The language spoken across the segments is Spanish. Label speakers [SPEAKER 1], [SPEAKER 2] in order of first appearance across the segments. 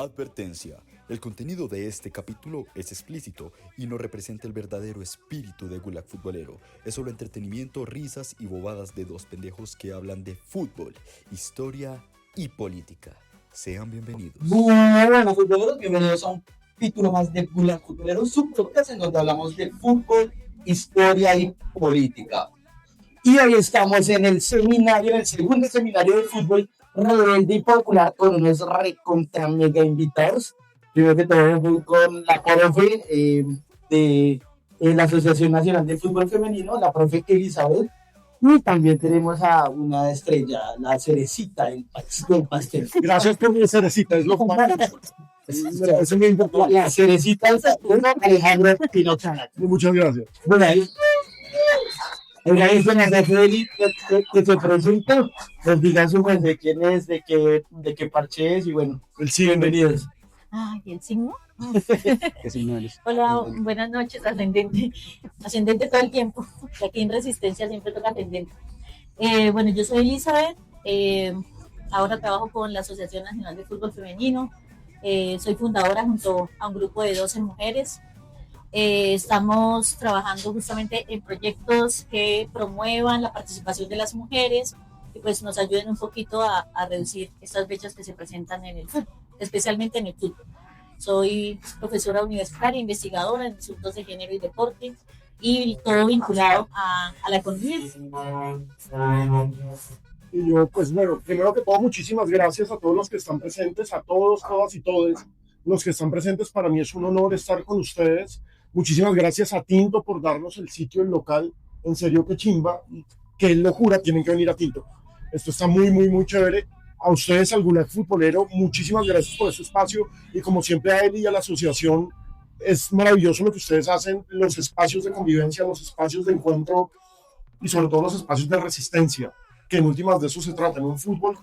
[SPEAKER 1] Advertencia. El contenido de este capítulo es explícito y no representa el verdadero espíritu de Gulag Futbolero. Es solo entretenimiento, risas y bobadas de dos pendejos que hablan de fútbol, historia y política. Sean bienvenidos.
[SPEAKER 2] Bueno, futboleros, bienvenidos a un capítulo más de Gulag Futbolero, su podcast en donde hablamos de fútbol, historia y política. Y hoy estamos en el seminario, en el segundo seminario de fútbol rebelde y popular con unos recontra mega invitados. Primero que todo voy con la profe de la Asociación Nacional de Fútbol Femenino, la profe Elizabeth. Y también tenemos a una estrella, la cerecita del pastel.
[SPEAKER 3] Gracias por mi cerecita, es lo más. Eso me importa.
[SPEAKER 2] La cerecita del pastel, Alejandro Pinocha.
[SPEAKER 3] Muchas gracias.
[SPEAKER 2] Bueno, ahí. Agradezco a la Feli que se presenta, nos diga su pues, de quién es, de qué parche es y bueno, bienvenidos.
[SPEAKER 4] Ay, ¿y el signo?
[SPEAKER 2] ¿Qué signo eres?
[SPEAKER 4] Hola, buenas noches, ascendente. Ascendente todo el tiempo. Aquí en Resistencia siempre toca ascendente. Bueno, yo soy Elizabeth. Ahora trabajo con la Asociación Nacional de Fútbol Femenino. Soy fundadora junto a un grupo de 12 mujeres. Estamos trabajando justamente en proyectos que promuevan la participación de las mujeres y pues nos ayuden un poquito a reducir estas brechas que se presentan en el fútbol, especialmente en el fútbol. Soy profesora universitaria, investigadora en asuntos de género y deporte y todo vinculado a la economía.
[SPEAKER 3] Y yo, pues bueno, primero que todo, muchísimas gracias a todos los que están presentes, a todos, todas y todos los que están presentes. Para mí es un honor estar con ustedes. Muchísimas gracias a Tinto por darnos el sitio, el local. En serio, qué chimba, qué locura, tienen que venir a Tinto. Esto está muy, muy, muy chévere. A ustedes, al Gulag Futbolero, muchísimas gracias por este espacio. Y como siempre a él y a la asociación, es maravilloso lo que ustedes hacen, los espacios de convivencia, los espacios de encuentro y sobre todo los espacios de resistencia, que en últimas de eso se trata. En un fútbol,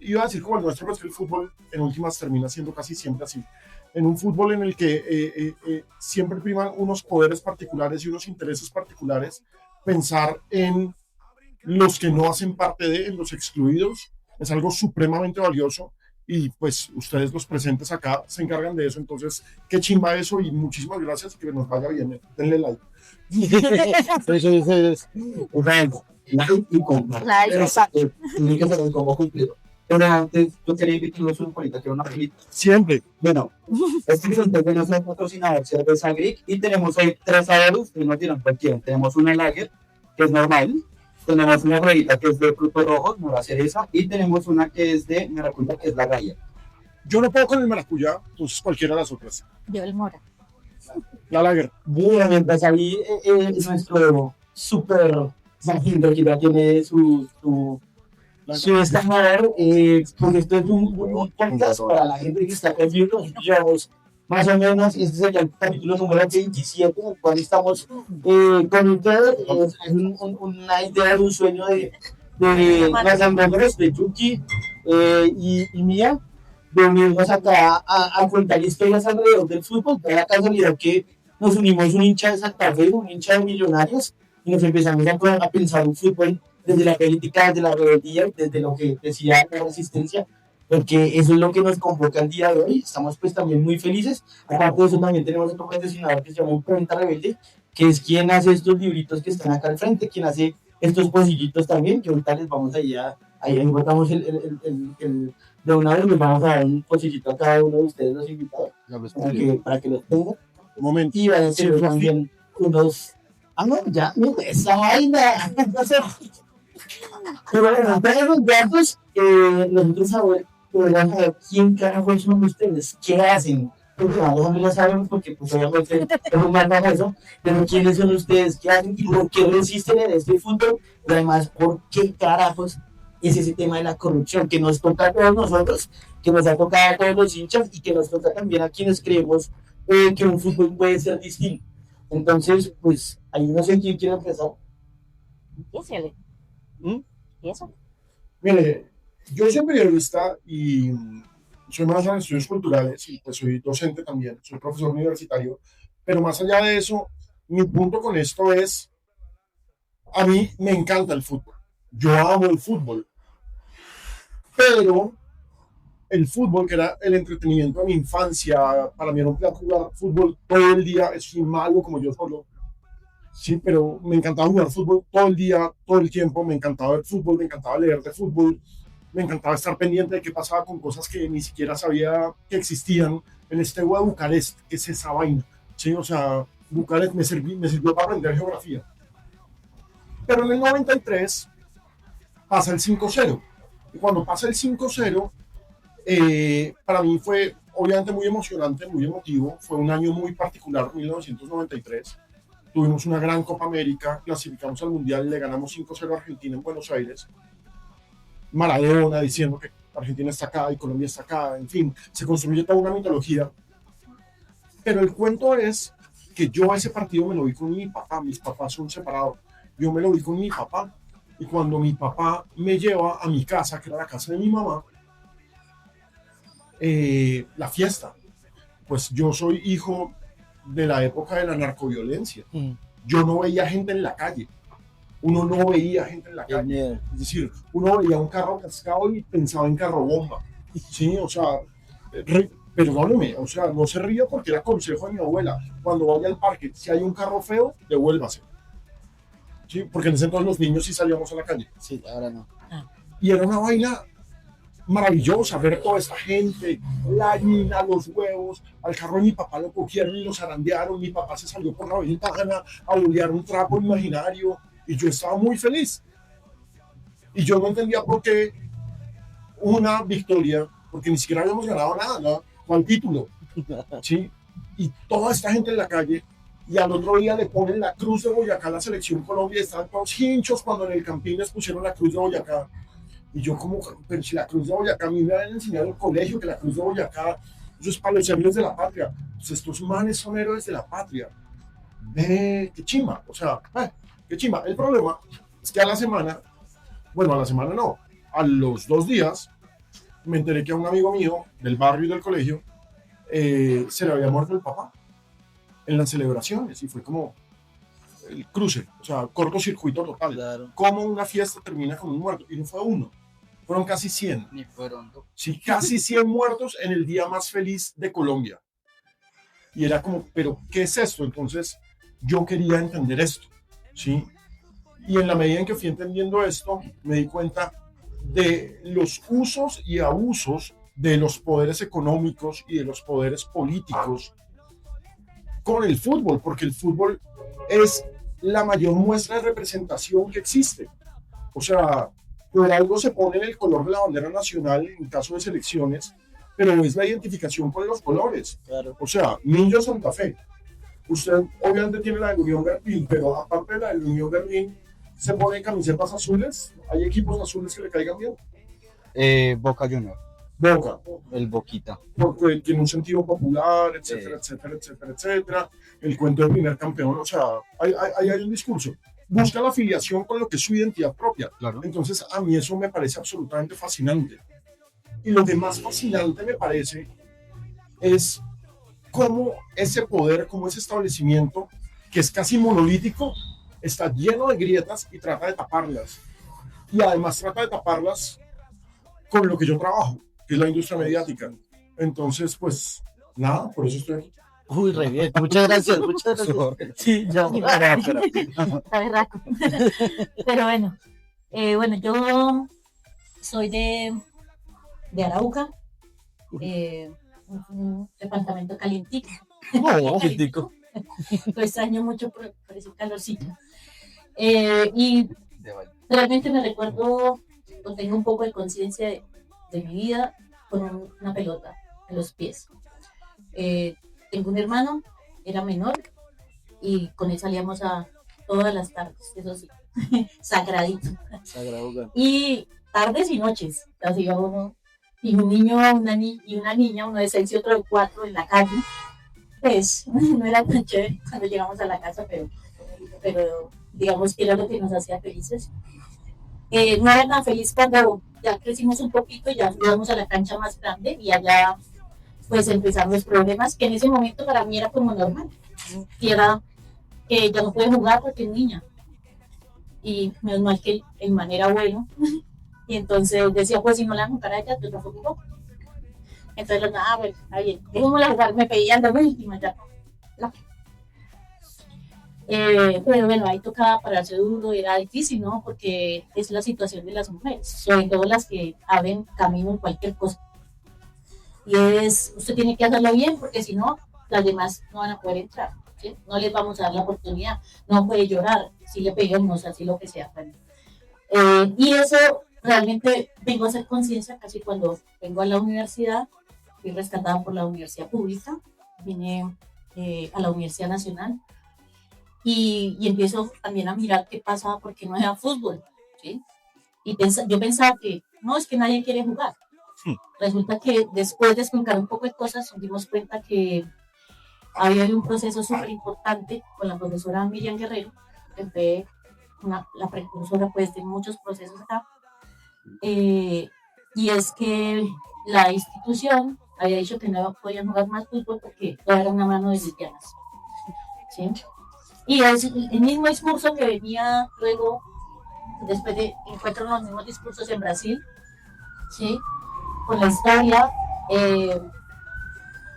[SPEAKER 3] iba a decir como el nuestro, pero es que el fútbol en últimas termina siendo casi siempre así. En un fútbol en el que siempre priman unos poderes particulares y unos intereses particulares, pensar en los que no hacen parte de, en los excluidos, es algo supremamente valioso y pues ustedes los presentes acá se encargan de eso. Entonces, qué chimba eso y muchísimas gracias y que nos vaya bien. Denle like.
[SPEAKER 2] Eso es like y compartir. Exacto. Tiene que ser como cumplido. Pero antes, yo quería invitarlos a un polita, que era una pelita.
[SPEAKER 3] Siempre.
[SPEAKER 2] Bueno, este es nuestro patrocinador, Cerveza Greek, y tenemos hoy 3 sabores que no tienen cualquiera. Tenemos una lager, que es normal, tenemos una ruedita que es de frutos rojos, mora cereza, y tenemos una que es de maracuyá, que es la raya.
[SPEAKER 3] Yo no puedo con el maracuyá, entonces cualquiera de las otras.
[SPEAKER 4] Yo el mora.
[SPEAKER 3] La lager.
[SPEAKER 2] Bien, mientras ahí nuestro super Sajindo que ya tiene su estándar, porque esto es un podcast para la gente que está perdiendo. Llevamos más o menos, este sería el capítulo número 27, en el cual estamos con ustedes. Es una idea de un sueño de las ambas, de Yuki y mía, de unirnos acá a contar historias alrededor del fútbol. De la casualidad que nos unimos un hincha de Santa Fe, un hincha de Millonarios, y nos empezamos a pensar un fútbol desde la política, desde la rebeldía, desde lo que decía la resistencia, porque eso es lo que nos convoca el día de hoy. Estamos pues también muy felices. Aparte de eso también tenemos otro patrocinador que se llama Imprenta Rebelde, que es quien hace estos libritos que están acá al frente, quien hace estos pocillitos también, que ahorita les vamos ahí encontramos de una vez les vamos a dar un pocillito a cada uno de ustedes los invitados, para que los tengan.
[SPEAKER 3] Un momento.
[SPEAKER 2] Y van a ser también unos... no, ya, no, esa vaina. Pero bueno, tenemos datos, nosotros podríamos saber quién carajo son ustedes, qué hacen. Porque nosotros lo sabemos porque pues obviamente es un mal eso, pero quiénes son ustedes, qué hacen y por qué resisten en este fútbol, y además por qué carajos es ese tema de la corrupción que nos toca a todos nosotros, que nos ha tocado a todos los hinchas y que nos toca también a quienes creemos que un fútbol puede ser distinto. Entonces, pues, ahí no sé quién quiere empezar.
[SPEAKER 4] ¿Y eso?
[SPEAKER 3] Mire, yo soy periodista y soy maestro en estudios culturales y pues soy docente también, soy profesor universitario, pero más allá de eso, mi punto con esto es, a mí me encanta el fútbol, yo amo el fútbol, pero el fútbol, que era el entretenimiento de mi infancia, para mí era un plan jugar fútbol todo el día, es malo como yo solo. Sí, pero me encantaba jugar fútbol todo el día, todo el tiempo, me encantaba ver fútbol, me encantaba leer de fútbol, me encantaba estar pendiente de qué pasaba con cosas que ni siquiera sabía que existían. El Steaua de Bucarest, que es esa vaina, ¿sí? O sea, Bucarest me sirvió para aprender geografía. Pero en el 93 pasa el 5-0. Y cuando pasa el 5-0, para mí fue obviamente muy emocionante, muy emotivo. Fue un año muy particular, 1993. Tuvimos una gran Copa América, clasificamos al Mundial, le ganamos 5-0 a Argentina en Buenos Aires. Maradona diciendo que Argentina está acá y Colombia está acá, en fin, se construye toda una mitología. Pero el cuento es que yo a ese partido me lo vi con mi papá, mis papás son separados. Yo me lo vi con mi papá, y cuando mi papá me lleva a mi casa, que era la casa de mi mamá, la fiesta, pues yo soy hijo de la época de la narcoviolencia. Yo no veía gente en la calle. Uno no veía gente en la calle. Es decir, uno veía un carro cascado y pensaba en carro bomba. Sí, o sea, perdóneme, o sea, no se ría porque era consejo de mi abuela. Cuando vaya al parque, si hay un carro feo, devuélvase. Sí, porque en ese entonces los niños sí salíamos a la calle.
[SPEAKER 2] Sí, ahora no.
[SPEAKER 3] Y era una vaina maravillosa ver toda esta gente, la harina, los huevos. Al carro de mi papá lo cogieron y lo zarandearon. Mi papá se salió por la ventana a bolear un trapo imaginario y yo estaba muy feliz. Y yo no entendía por qué una victoria, porque ni siquiera habíamos ganado nada, ¿no? Fue el título. ¿Sí? Y toda esta gente en la calle, y al otro día le ponen la Cruz de Boyacá a la selección Colombia, estaban todos hinchos cuando en el Campín les pusieron la Cruz de Boyacá. Y yo como, pero si la Cruz de Boyacá, a mí me habían enseñado en el colegio que la Cruz de Boyacá, eso es para los héroes de la patria. Pues estos manes son héroes de la patria. Qué chimba, o sea, qué chimba. El problema es que a la semana no, a los 2 días, me enteré que a un amigo mío del barrio y del colegio se le había muerto el papá en las celebraciones, y fue como el cruce, o sea, cortocircuito total.
[SPEAKER 2] Claro.
[SPEAKER 3] Cómo una fiesta termina con un muerto, y no fue uno, fueron casi 100.
[SPEAKER 2] Ni fueron dos.
[SPEAKER 3] Sí, casi 100 muertos en el día más feliz de Colombia. Y era como, ¿pero qué es esto? Entonces, yo quería entender esto, ¿sí? Y en la medida en que fui entendiendo esto, me di cuenta de los usos y abusos de los poderes económicos y de los poderes políticos con el fútbol, porque el fútbol es la mayor muestra de representación que existe. O sea, por algo se pone el color de la bandera nacional en caso de selecciones, pero es la identificación con los colores.
[SPEAKER 2] Claro.
[SPEAKER 3] O sea, Millo Santa Fe. Usted obviamente tiene la de Unión Berlín, pero aparte de la de Unión Berlín, se ponen camisetas azules. Hay equipos azules que le caigan bien.
[SPEAKER 2] Boca Junior,
[SPEAKER 3] Boca,
[SPEAKER 2] el Boquita.
[SPEAKER 3] porque tiene un sentido popular, etcétera, etcétera, etcétera, etcétera. El cuento del primer campeón, o sea, hay un discurso. Busca la afiliación con lo que es su identidad propia.
[SPEAKER 2] Claro.
[SPEAKER 3] Entonces, a mí eso me parece absolutamente fascinante. Y lo que más fascinante me parece es cómo ese poder, cómo ese establecimiento, que es casi monolítico, está lleno de grietas y trata de taparlas. Y además trata de taparlas con lo que yo trabajo, que es la industria mediática. Entonces, pues, nada, por eso estoy aquí.
[SPEAKER 2] Uy, re bien. Muchas gracias, muchas gracias. Sí, ya.
[SPEAKER 4] Está berraco. Pero bueno, yo soy de Arauca, un departamento calientico.
[SPEAKER 2] No, crítico.
[SPEAKER 4] Lo extraño mucho por ese calorcito. Y realmente me recuerdo, o tengo un poco de conciencia de mi vida con una pelota en los pies. Tengo un hermano, era menor, y con él salíamos a todas las tardes, eso sí, sagradito.
[SPEAKER 2] Sagrado.
[SPEAKER 4] Y tardes y noches, así iba uno, y un niño y una niña, uno de 6 y otro de 4 en la calle. Pues no era tan chévere cuando llegamos a la casa, pero digamos que era lo que nos hacía felices. No era tan feliz cuando ya crecimos un poquito y ya llegamos a la cancha más grande y allá pues empezaron los problemas, que en ese momento para mí era como normal, y era que ya no puede jugar porque es niña, y menos mal que el man era bueno, y entonces decía, pues si no la jugar a ella, yo tampoco. Entonces, bueno, está bien, dejémosla jugar, me pedían de última ya. No. Pero bueno, ahí tocaba pararse duro, era difícil, ¿no? Porque es la situación de las mujeres, sobre todo las que abren camino en cualquier cosa. Y usted tiene que hacerlo bien, porque si no, las demás no van a poder entrar, ¿sí? No les vamos a dar la oportunidad, no puede llorar, si le pegamos, así lo que sea. Bueno. Y eso realmente vengo a hacer conciencia casi cuando vengo a la universidad, fui rescatada por la universidad pública, vine a la Universidad Nacional y empiezo también a mirar qué pasa porque no era fútbol, ¿sí? Y yo pensaba que no, es que nadie quiere jugar. Resulta que después de explicar un poco de cosas, nos dimos cuenta que había un proceso súper importante con la profesora Miriam Guerrero, que fue la precursora pues, de muchos procesos acá. Y es que la institución había dicho que no podían jugar más fútbol porque toda era una mano de lesbianas. ¿Sí? Y es el mismo discurso que venía luego, después de encuentro los mismos discursos en Brasil, ¿sí? Con la historia,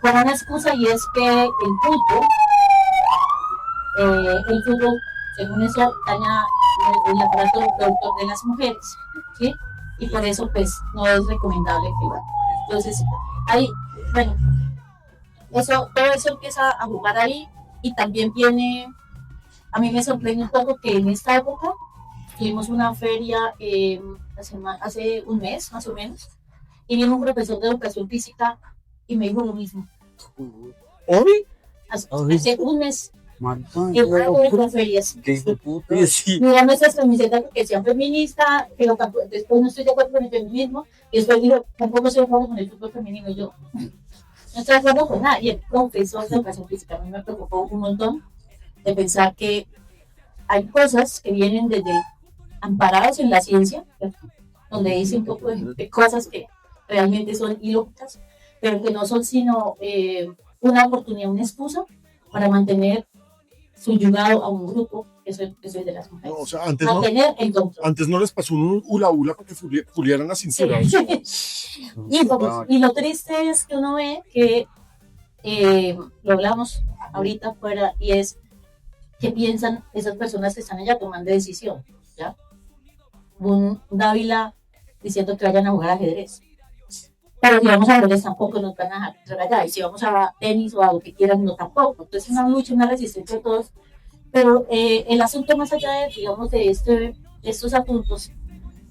[SPEAKER 4] con una excusa, y es que el fútbol, según eso, daña el aparato reproductor de las mujeres, ¿sí? Y por eso, pues, no es recomendable que jugar. Entonces, ahí, bueno, todo eso empieza a jugar ahí, y también viene, a mí me sorprende un poco que en esta época tuvimos una feria hace un mes, más o menos, y vino un profesor de educación física y me dijo lo mismo.
[SPEAKER 2] ¿Hoy?
[SPEAKER 4] Hace un mes.
[SPEAKER 2] Marta,
[SPEAKER 4] Que fue de ferias.
[SPEAKER 2] ¿qué es de puta? Sí.
[SPEAKER 4] Mira nuestras camisetas que sean feministas, pero después no estoy de acuerdo con el feminismo, y después digo, tampoco estoy de acuerdo con el fútbol femenino. Y yo no estoy de acuerdo con nada. Y el profesor de educación física a mí me preocupó un montón de pensar que hay cosas que vienen desde amparadas en la ciencia, donde dice un poco de cosas que realmente son ilógicas, pero que no son sino una oportunidad, una excusa para mantener subyugado a un grupo que es el de las mujeres.
[SPEAKER 3] No, o sea,
[SPEAKER 4] mantener el control.
[SPEAKER 3] Antes no les pasó un hula para que fulieran la cintura.
[SPEAKER 4] Sí. y lo triste es que uno ve que lo hablamos ahorita afuera, y es qué piensan esas personas que están allá tomando decisión, ¿ya? Un Dávila diciendo que vayan a jugar ajedrez. Pero si vamos a ajedrez tampoco nos van a dejar allá. Y si vamos a tenis o a lo que quieran, no tampoco. Entonces es una lucha, una resistencia de todos. Pero el asunto más allá de, digamos, de estos asuntos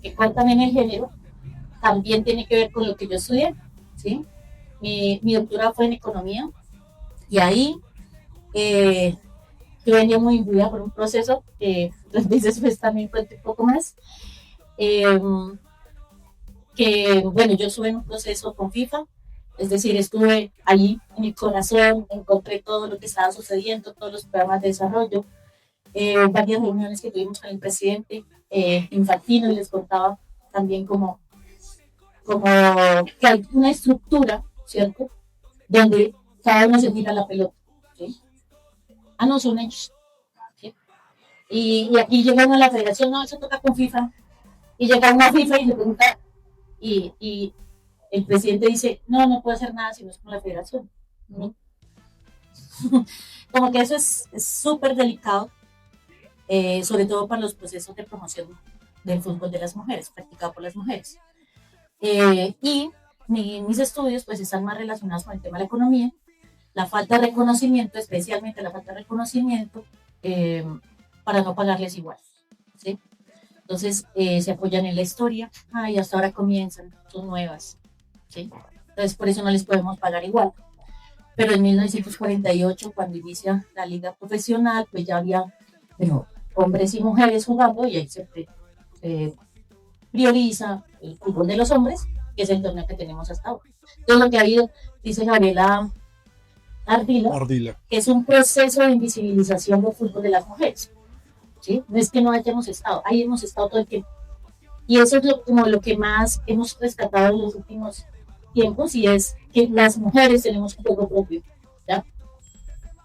[SPEAKER 4] que cuentan en el género, también tiene que ver con lo que yo estudié, ¿sí? Mi doctorado fue en economía, y ahí yo venía muy influida por un proceso que las veces pues también cuento un poco más. Que bueno, yo estuve en un proceso con FIFA, es decir, estuve allí en mi corazón, encontré todo lo que estaba sucediendo, todos los programas de desarrollo, varias reuniones que tuvimos con el presidente Infantino, y les contaba también como que hay una estructura, ¿cierto?, donde cada uno se tira la pelota, ¿sí? No son ellos, ¿sí? Y aquí llegaron a la federación, no, eso toca con FIFA, y llegaron a FIFA y le preguntan, y el presidente dice, no puede hacer nada si no es con la federación, ¿no? Como que eso es súper delicado, sobre todo para los procesos de promoción del fútbol de las mujeres, practicado por las mujeres. Y mis estudios pues están más relacionados con el tema de la economía, la falta de reconocimiento, especialmente la falta de reconocimiento, para no pagarles igual, ¿sí? Entonces se apoyan en la historia, y hasta ahora comienzan, son nuevas, ¿sí? Entonces por eso no les podemos pagar igual. Pero en 1948, cuando inicia la liga profesional, pues ya había hombres y mujeres jugando, y ahí se prioriza el fútbol de los hombres, que es el torneo que tenemos hasta ahora. Entonces lo que ha habido, dice Gabriela Ardila, que es un proceso de invisibilización del fútbol de las mujeres, ¿sí? No es que no hayamos estado, ahí hemos estado todo el tiempo. Y eso es como lo que más hemos rescatado en los últimos tiempos, y es que las mujeres tenemos un juego propio, ¿ya?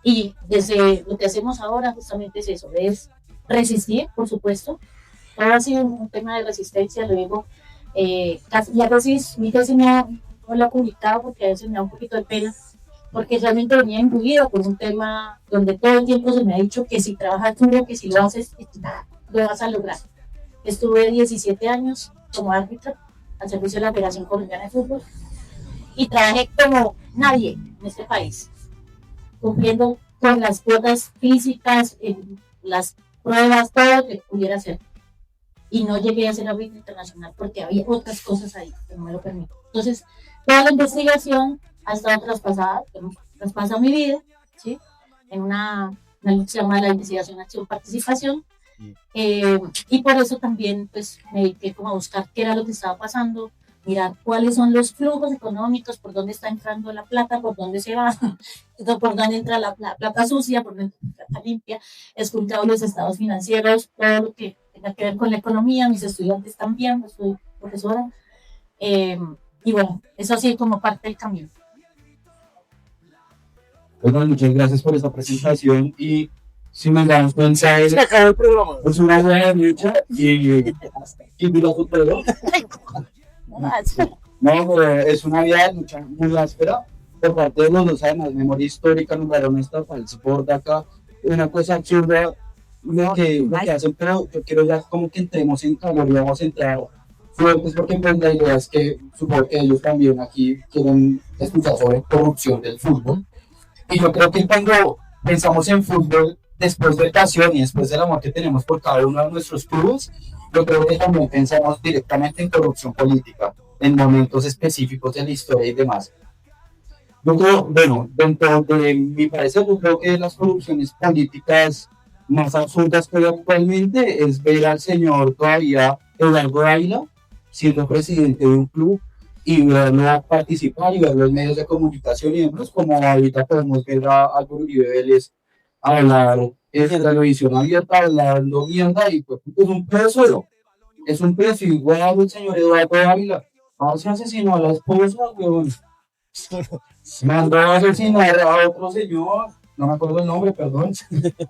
[SPEAKER 4] Y desde lo que hacemos ahora justamente es eso, es resistir, por supuesto. Todo ha sido un tema de resistencia, luego mi tesis no lo he publicado porque a veces me da un poquito de pena, porque realmente venía imbuido por un tema donde todo el tiempo se me ha dicho que si trabajas duro, que si lo haces, lo vas a lograr. Estuve 17 años como árbitro al servicio de la Federación Colombiana de Fútbol y trabajé como nadie en este país, cumpliendo con las cuotas físicas, las pruebas, todo lo que pudiera hacer. Y no llegué a ser árbitro internacional porque había otras cosas ahí que no me lo permiten. Entonces, toda la investigación ha estado traspasada mi vida, ¿sí? En una que se llama la investigación, acción, participación. Y por eso también pues, me dediqué como a buscar qué era lo que estaba pasando, mirar cuáles son los flujos económicos, por dónde está entrando la plata, por dónde se va, por dónde entra la plata sucia, por dónde entra la plata limpia, esculcado los estados financieros, todo lo que tenga que ver con la economía, mis estudiantes también, pues soy profesora. Y bueno, eso sí como parte del camino.
[SPEAKER 2] Bueno, muchas gracias por esta presentación y si nos damos cuenta
[SPEAKER 3] Se acabó el programa.
[SPEAKER 2] es una buena lucha y futbolero. No, pero es una vida de lucha muy áspera por parte de los dos, además, memoria histórica, numeraron esta Sport de acá, una cosa absurda lo que hacen, pero yo quiero ya como que entremos en calor y vamos a entrar fuertes porque pues la idea es que supongo que ellos también aquí quieren escuchar sobre corrupción del fútbol y yo creo que cuando pensamos en fútbol después de pasión y después del amor que tenemos por cada uno de nuestros clubes, yo creo que también pensamos directamente en corrupción política, en momentos específicos de la historia y demás. Yo creo, bueno, dentro de mi parecer, yo creo que las corrupciones políticas más absurdas que hay actualmente es ver al señor todavía Eduardo Ávila siendo presidente de un club y verlo participar y verlo en medios de comunicación y demás, como ahorita podemos ver a Álvaro Uribe Vélez hablar en televisión abierta, hablando mierda y pues es un preso igual el señor Eduardo Ávila. No se asesinó a la esposa, weón. Mandó a asesinar a otro señor, no me acuerdo el nombre, perdón,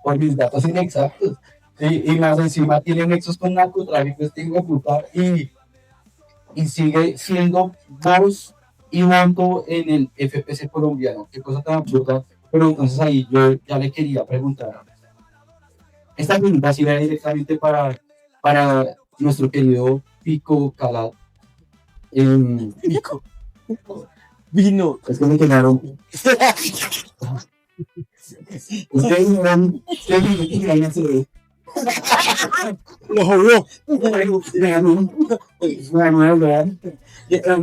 [SPEAKER 2] por mis datos inexactos. Y más encima tiene nexos con narcotráfico, este hijo de puta, y sigue siendo voz y mando en el FPC colombiano. Qué cosa tan absurda. Pero entonces ahí yo ya le quería preguntar. Esta pregunta sí va directamente para nuestro querido Pico Calad.
[SPEAKER 3] Pico. Vino.
[SPEAKER 2] Es que me quedaron.
[SPEAKER 3] Lo jodió.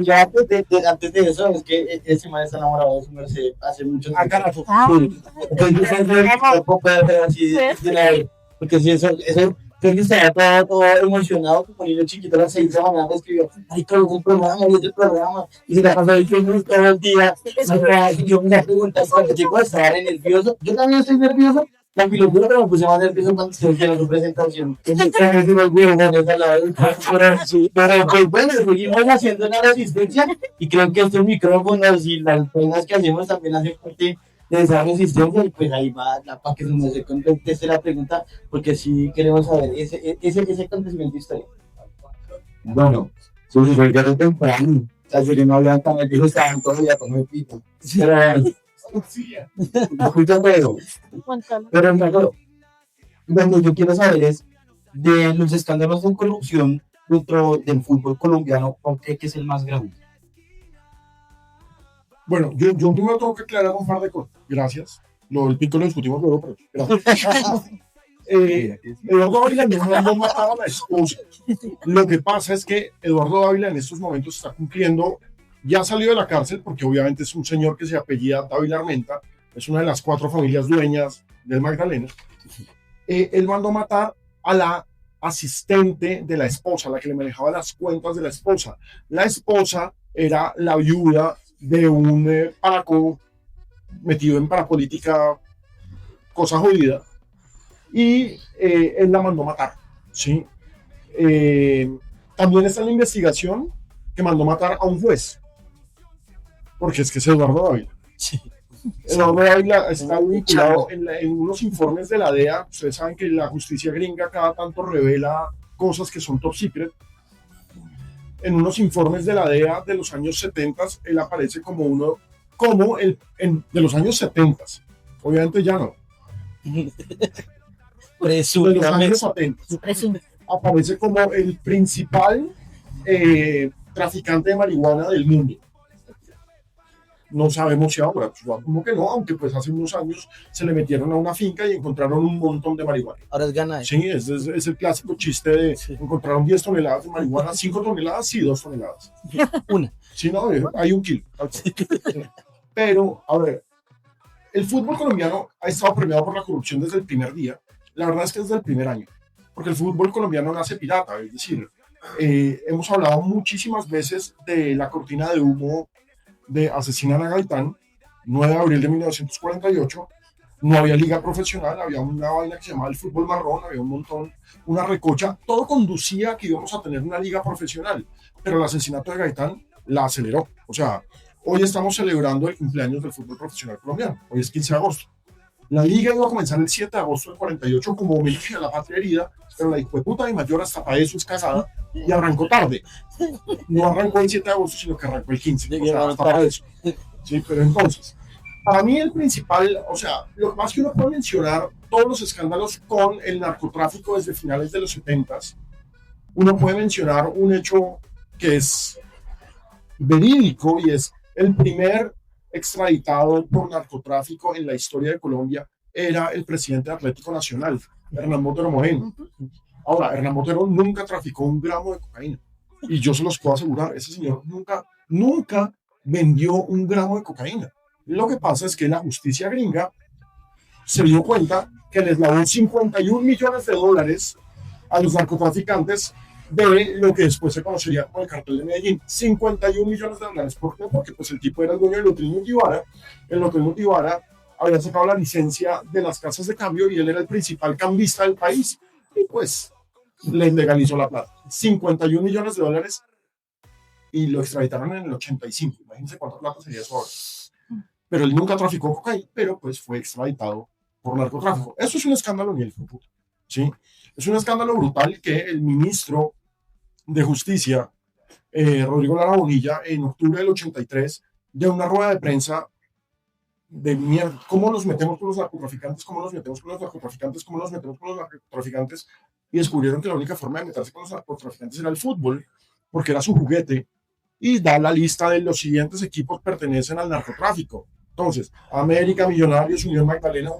[SPEAKER 2] Ya antes de eso, es que ese man está enamorado de su merced hace muchos años.
[SPEAKER 3] Carajo.
[SPEAKER 2] Porque si eso creo que estaba todo emocionado, como niño chiquito a las 6 de la mañana escribió, ay, ¿cómo es el programa? Y es el programa. Y se la pasó diciendo todo el día. Yo me pregunté cuánto tiempo estaba nervioso. Yo también estoy nervioso. La filosofía me puse más nervioso cuando se hicieron su presentación. Pero pues bueno, seguimos haciendo la resistencia y creo que estos micrófonos y las penas que hacemos también hacen parte de esa resistencia y pues ahí va para que se conteste la pregunta porque sí queremos saber ese acontecimiento histórico. Bueno, sucedió ya de temprano. O sea, si no habían tan nerviosos, estaban todavía con el pito. Pero lo que yo quiero saber es de los escándalos de corrupción dentro del fútbol colombiano, ¿cuál cree que es el más grande?
[SPEAKER 3] Bueno, yo primero tengo que aclarar un par de cosas. Gracias. Lo del Pico lo discutimos luego, pero gracias. Eduardo Ávila no mataba a la esposa. Lo que pasa es que Eduardo Ávila en estos momentos está cumpliendo, ya salió de la cárcel porque obviamente es un señor que se apellida Dávila Armenta, es una de las 4 familias dueñas del Magdalena. Él mandó matar a la asistente de la esposa, la que le manejaba las cuentas de la esposa. La esposa era la viuda de un paraco metido en parapolítica, cosa jodida, y él la mandó matar, ¿sí? También está en la investigación que mandó matar a un juez, porque es que es Eduardo Ávila.
[SPEAKER 2] Sí.
[SPEAKER 3] Eduardo Ávila está vinculado en unos informes de la DEA. Ustedes saben que la justicia gringa cada tanto revela cosas que son top secret. en unos informes de la DEA de los años 70, él aparece como uno, de los años 70, obviamente ya no, de los años 70, aparece como el principal traficante de marihuana del mundo. No sabemos si ahora, pues, como que no, aunque pues hace unos años se le metieron a una finca y encontraron un montón de marihuana.
[SPEAKER 2] Ahora es ganadero.
[SPEAKER 3] Sí, es el clásico chiste de encontraron 10 toneladas de marihuana, 5 toneladas, sí, 2 toneladas.
[SPEAKER 2] Una.
[SPEAKER 3] Sí, no, hay 1 kilo. Pero, a ver, el fútbol colombiano ha estado premiado por la corrupción desde el primer día. La verdad es que desde el primer año. Porque el fútbol colombiano nace pirata, es decir, hemos hablado muchísimas veces de la cortina de humo de Asesinan a Gaitán, 9 de abril de 1948, no había liga profesional, había una vaina que se llamaba el fútbol marrón, había un montón, una recocha, todo conducía a que íbamos a tener una liga profesional, pero el asesinato de Gaitán la aceleró. O sea, hoy estamos celebrando el cumpleaños del fútbol profesional colombiano, hoy es 15 de agosto. La liga iba a comenzar el 7 de agosto del 48 como homenaje a la patria herida, pero la hijueputa de mayor hasta para eso es casada y arrancó tarde. No arrancó el 7 de agosto, sino que arrancó el 15. O sea, hasta para eso. Sí, pero entonces, para mí el principal, o sea, lo más que uno puede mencionar, todos los escándalos con el narcotráfico desde finales de los 70s, uno puede mencionar un hecho que es verídico y es el primer extraditado por narcotráfico en la historia de Colombia era el presidente de Atlético Nacional, Hernán Botero Moreno. Ahora, Hernán Botero nunca traficó 1 gramo de cocaína. Y yo se los puedo asegurar, ese señor nunca vendió 1 gramo de cocaína. Lo que pasa es que la justicia gringa se dio cuenta que les lavó 51 millones de dólares a los narcotraficantes de lo que después se conocería como el cartel de Medellín. 51 millones de dólares. ¿Por qué? Porque pues, el tipo era el dueño del Hotel Nutibara. El Hotel Nutibara había sacado la licencia de las casas de cambio y él era el principal cambista del país. Y pues les legalizó la plata. 51 millones de dólares y lo extraditaron en el 85. Imagínense cuánta plata sería eso ahora. Pero él nunca traficó cocaína, pero pues fue extraditado por narcotráfico. Eso es un escándalo ni el fútbol. ¿Sí? Es un escándalo brutal que el ministro de Justicia, Rodrigo Lara Bonilla, en octubre del 83, de una rueda de prensa de mierda, cómo nos metemos con los narcotraficantes, y descubrieron que la única forma de meterse con los narcotraficantes era el fútbol, porque era su juguete, y da la lista de los siguientes equipos que pertenecen al narcotráfico. Entonces, América, Millonarios, Unión Magdalena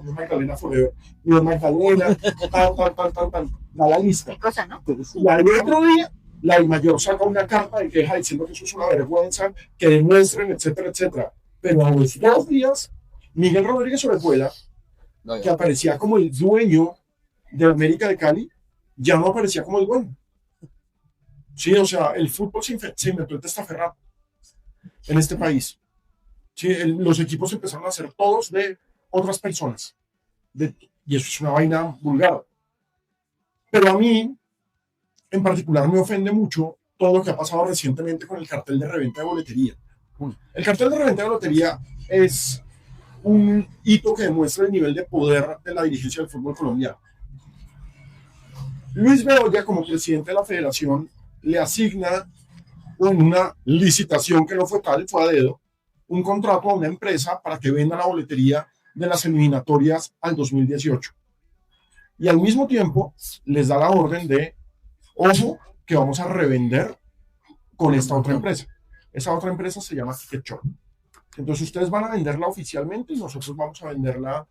[SPEAKER 3] Forever, Unión Magdalena, da la lista.
[SPEAKER 4] Cosa, ¿no?
[SPEAKER 3] Y al otro día, la mayor saca una carta de queja diciendo que eso es una vergüenza, que demuestren, etcétera, etcétera. Pero a los 2 días, Miguel Rodríguez Orejuela, que aparecía como el dueño de América de Cali, ya no aparecía como el dueño. Sí, o sea, el fútbol se inventó el testaferrato en este país. Sí, los equipos empezaron a ser todos de otras personas. Y eso es una vaina vulgar. Pero a mí, en particular, me ofende mucho todo lo que ha pasado recientemente con el cartel de reventa de boletería. El cartel de reventa de boletería es un hito que demuestra el nivel de poder de la dirigencia del fútbol colombiano. Luis Bedoya, como presidente de la federación, le asigna en una licitación que no fue tal, fue a dedo, un contrato a una empresa para que venda la boletería de las eliminatorias al 2018. Y al mismo tiempo les da la orden de, ojo, que vamos a revender con esta otra empresa. Esa otra empresa se llama Ticket Shop. Entonces ustedes van a venderla oficialmente y nosotros vamos a venderla.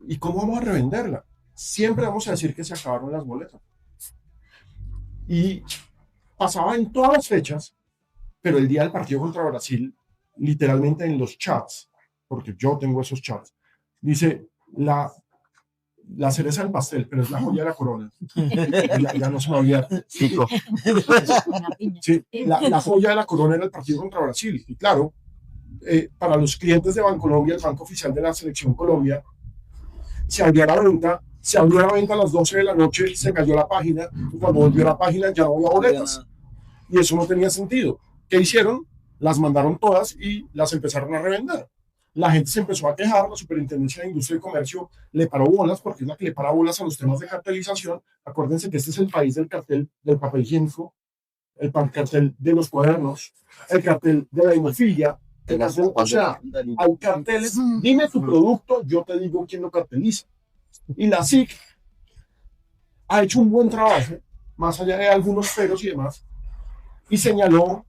[SPEAKER 3] ¿Y cómo vamos a revenderla? Siempre vamos a decir que se acabaron las boletas. Y pasaba en todas las fechas, pero el día del partido contra Brasil, literalmente en los chats, porque yo tengo esos chats, dice la cereza del pastel, pero es la joya de la corona. Ya no se me olvida. Sí, la joya de la corona era el partido contra Brasil. Y claro, para los clientes de Bancolombia, el banco oficial de la Selección Colombia, se abrió la venta a las 12 de la noche, se cayó la página, y cuando volvió la página ya no había boletas. Y eso no tenía sentido. ¿Qué hicieron? Las mandaron todas y las empezaron a revender. La gente se empezó a quejar, la Superintendencia de Industria y Comercio le paró bolas, porque es la que le para bolas a los temas de cartelización. Acuérdense que este es el país del cartel del papel higiénico. el cartel de los cuadernos, el cartel de la hemofilia, el cartel, o sea, hay carteles, dime tu producto, yo te digo quién lo carteliza. Y la SIC ha hecho un buen trabajo, más allá de algunos peros y demás, y señaló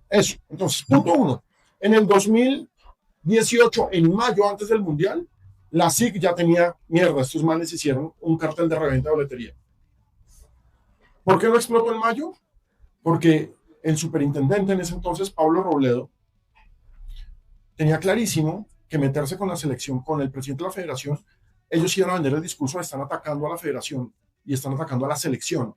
[SPEAKER 3] eso. Entonces, punto uno, en el 2018, en mayo, antes del Mundial, la SIC ya tenía, mierda, estos manes hicieron un cartel de reventa de boletería. ¿Por qué no explotó en mayo? Porque el superintendente en ese entonces, Pablo Robledo, tenía clarísimo que meterse con la selección, con el presidente de la federación, ellos iban a vender el discurso de están atacando a la federación y están atacando a la selección.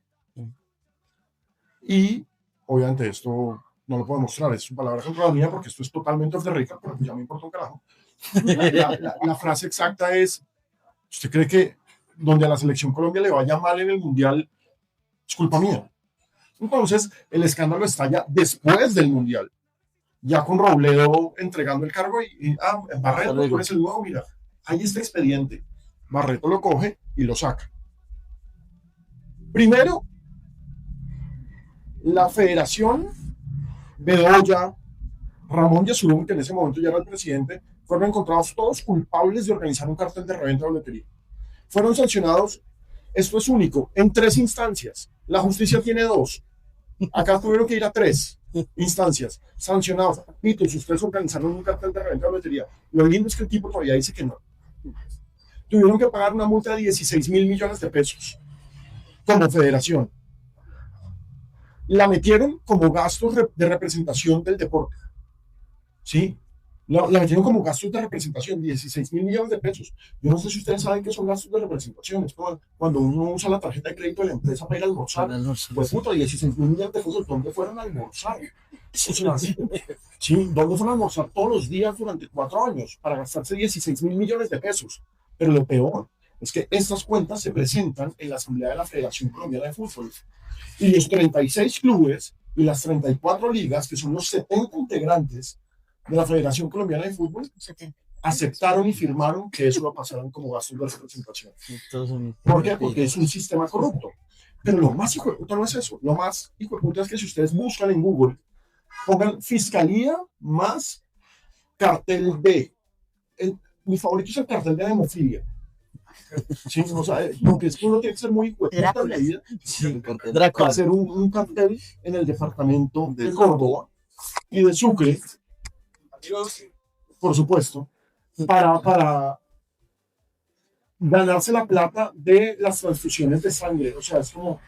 [SPEAKER 3] Y obviamente esto no lo puedo mostrar, es su palabra contra la mía porque esto es totalmente off the record, pero ya me importa un carajo. La frase exacta es, ¿usted cree que donde a la selección Colombia le vaya mal en el Mundial es culpa mía? Entonces, el escándalo estalla después del Mundial, ya con Robledo entregando el cargo y Barreto, tú eres el nuevo, mira, ahí está expediente. Barreto lo coge y lo saca. Primero, la federación, Bedoya, Ramón Yesurún, que en ese momento ya era el presidente, fueron encontrados todos culpables de organizar un cartel de reventa de boletería. Fueron sancionados, esto es único, en 3 instancias. La justicia tiene 2. Acá tuvieron que ir a 3 instancias. Sancionados. Pito, si ustedes organizaron un cartel de reventa de boletería, lo lindo es que el tipo todavía dice que no. Tuvieron que pagar una multa de 16.000 millones de pesos como federación. La metieron como gastos de representación del deporte. ¿Sí? La metieron como gastos de representación, 16.000 millones de pesos. Yo no sé si ustedes saben qué son gastos de representación. Es como cuando uno usa la tarjeta de crédito de la empresa para ir a almorzar. Pues puta, 16.000 millones de pesos, ¿dónde fueron a almorzar? ¿Sí? ¿Dónde fueron a almorzar todos los días durante 4 años para gastarse 16.000 millones de pesos? Pero lo peor es que estas cuentas se presentan en la Asamblea de la Federación Colombiana de Fútbol. Y los 36 clubes y las 34 ligas, que son los 70 integrantes de la Federación Colombiana de Fútbol, aceptaron y firmaron que eso lo pasaran como gastos de representación. ¿Por qué? Porque es un sistema corrupto. Pero lo más hijo de puta no es eso. Lo más hijo de puta es que si ustedes buscan en Google, pongan Fiscalía más cartel de. Mi favorito es el cartel de hemofilia. Sí, o sea, porque es que uno tiene que ser muy hijo de puta en la vida para hacer un cartel en el departamento de Córdoba y de Sucre, por supuesto, para ganarse la plata de las transfusiones de sangre. O sea, es como...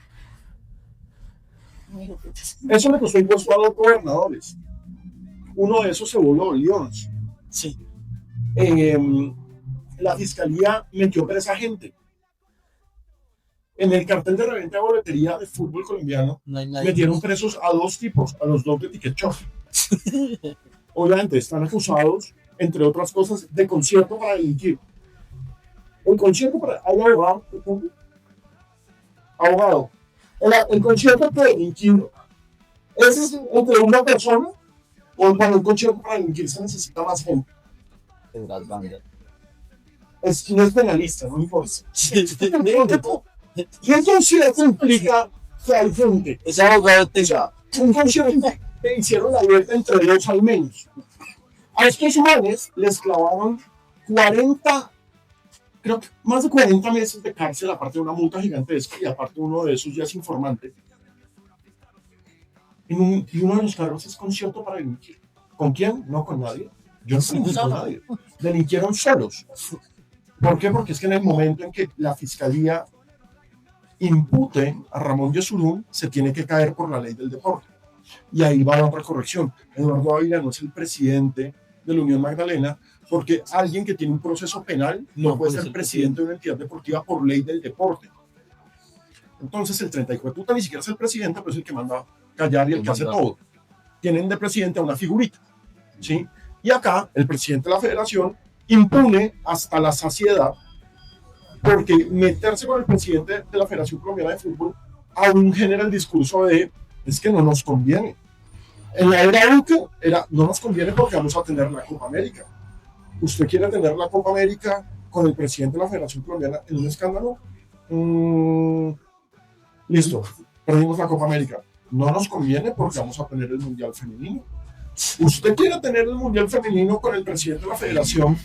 [SPEAKER 3] Eso le costó impuesto a 2 gobernadores. Uno de esos se volvió Lyons. Sí. La fiscalía metió presa gente. En el cartel de reventa de boletería de fútbol colombiano metieron presos a 2 tipos, a los 2 de Ticket Shop. Obviamente están acusados, entre otras cosas, de concierto para delinquir. El concierto para... ¿Hay abogado? El concierto para delinquir ¿es entre una persona o cuando el concierto para delinquir se necesita más gente?
[SPEAKER 2] En las bandas.
[SPEAKER 3] No es penalista, no importa. Y el concierto implica que hay gente.
[SPEAKER 2] Ese abogado te
[SPEAKER 3] Un concierto que hicieron la alerta entre 2 al menos. A estos humanos les clavaron 40, creo que más de 40 meses de cárcel, aparte de una multa gigantesca, y aparte uno de esos ya es informante. Y uno de los cargos es concierto para delinquir. ¿Con quién? No con nadie. Yo no delinquí con nadie. Delinquieron solos. ¿Por qué? Porque es que en el momento en que la fiscalía impute a Ramón Yesurún, se tiene que caer por la ley del deporte. Y ahí va la otra corrección. Eduardo Ávila no es el presidente de la Unión Magdalena, porque alguien que tiene un proceso penal no puede ser presidente de una entidad deportiva por ley del deporte. Entonces el 34 puta ni siquiera es el presidente, pero es el que manda callar y el que hace todo. Tienen de presidente a una figurita, ¿sí? Y acá el presidente de la federación impune hasta la saciedad, porque meterse con el presidente de la Federación Colombiana de Fútbol aún genera el discurso de es que no nos conviene. En la era Duque era no nos conviene porque vamos a tener la Copa América. ¿Usted quiere tener la Copa América con el presidente de la Federación Colombiana en un escándalo? Listo, perdimos la Copa América. no nos conviene porque vamos a tener el Mundial Femenino. Usted quiere tener el Mundial Femenino con el presidente de la Federación,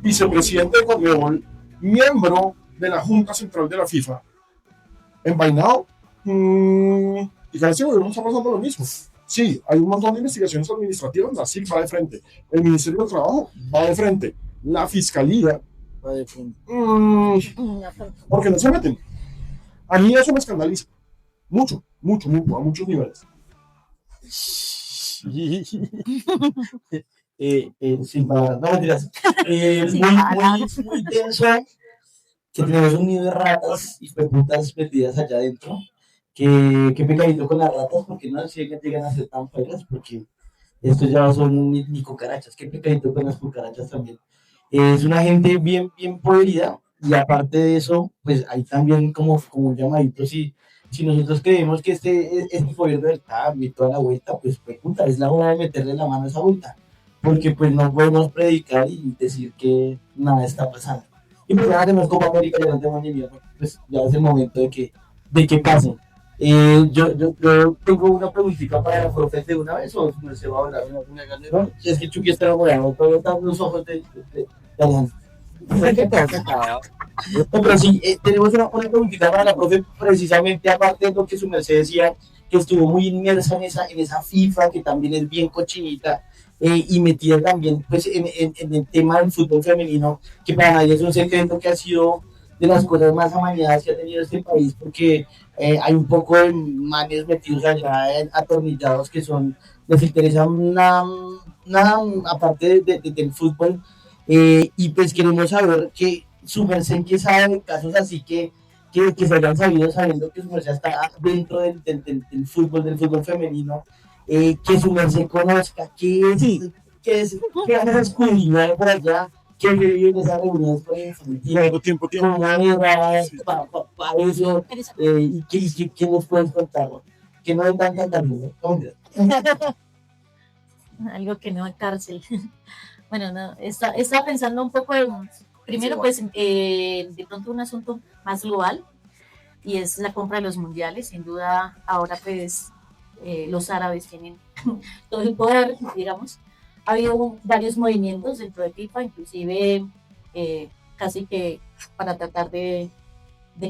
[SPEAKER 3] vicepresidente de Conmebol, miembro de la Junta Central de la FIFA, envainado, y casi volvemos a pasando lo mismo. Sí, hay un montón de investigaciones administrativas, la CIC va de frente, el Ministerio del Trabajo va de frente, la Fiscalía, porque no se meten. A mí eso me escandaliza, mucho, mucho, mucho, a muchos niveles.
[SPEAKER 2] Sin palabras, no mentiras. Muy tenso que tenemos un nido de ratas y putas metidas allá adentro. Que pecadito con las ratas, porque no sé que llegan a ser tan feas, porque estos ya no son ni cucarachas, que pecadito con las cucarachas también. Es una gente bien, bien podrida, y aparte de eso, pues hay también como un llamadito, si nosotros creemos que este gobierno del cambio y toda la vuelta, pues puta, es la hora de meterle la mano a esa vuelta, porque pues no podemos predicar y decir que nada está pasando. Y pues nada, que no es Copa América, ya no tenemos ni mierda, pues ya es el momento de que pase. Yo tengo una preguntita para la profe de una vez, o se va a hablar una galera. Si es que Chucky está enamorado, todo están los ojos de Alejandro. No, pero sí, tenemos una preguntita para la profe, precisamente aparte de lo que su merced decía, que estuvo muy inmersa en esa FIFA, que también es bien cochinita, y metida también pues, en el tema del fútbol femenino, que para nadie es un secreto que ha sido de las cosas más amañadas que ha tenido este país, porque hay un poco de manes metidos allá, atornillados, que les interesa nada aparte del fútbol, y pues queremos saber que su merced que sabe de casos así que se hayan sabido sabiendo que su merced está dentro del fútbol femenino, que su merced conozca qué hace escudriñar por allá, que vive en esas reuniones por ejemplo,
[SPEAKER 3] Tiempo.
[SPEAKER 2] para eso, y que nos puedes contar, que no es tan cantando,
[SPEAKER 4] Algo que no es cárcel. Bueno, no, estaba pensando un poco en, primero pues de pronto un asunto más global, y es la compra de los mundiales. Sin duda ahora pues los árabes tienen todo el poder, digamos. Ha habido varios movimientos dentro de FIFA, inclusive casi que para tratar de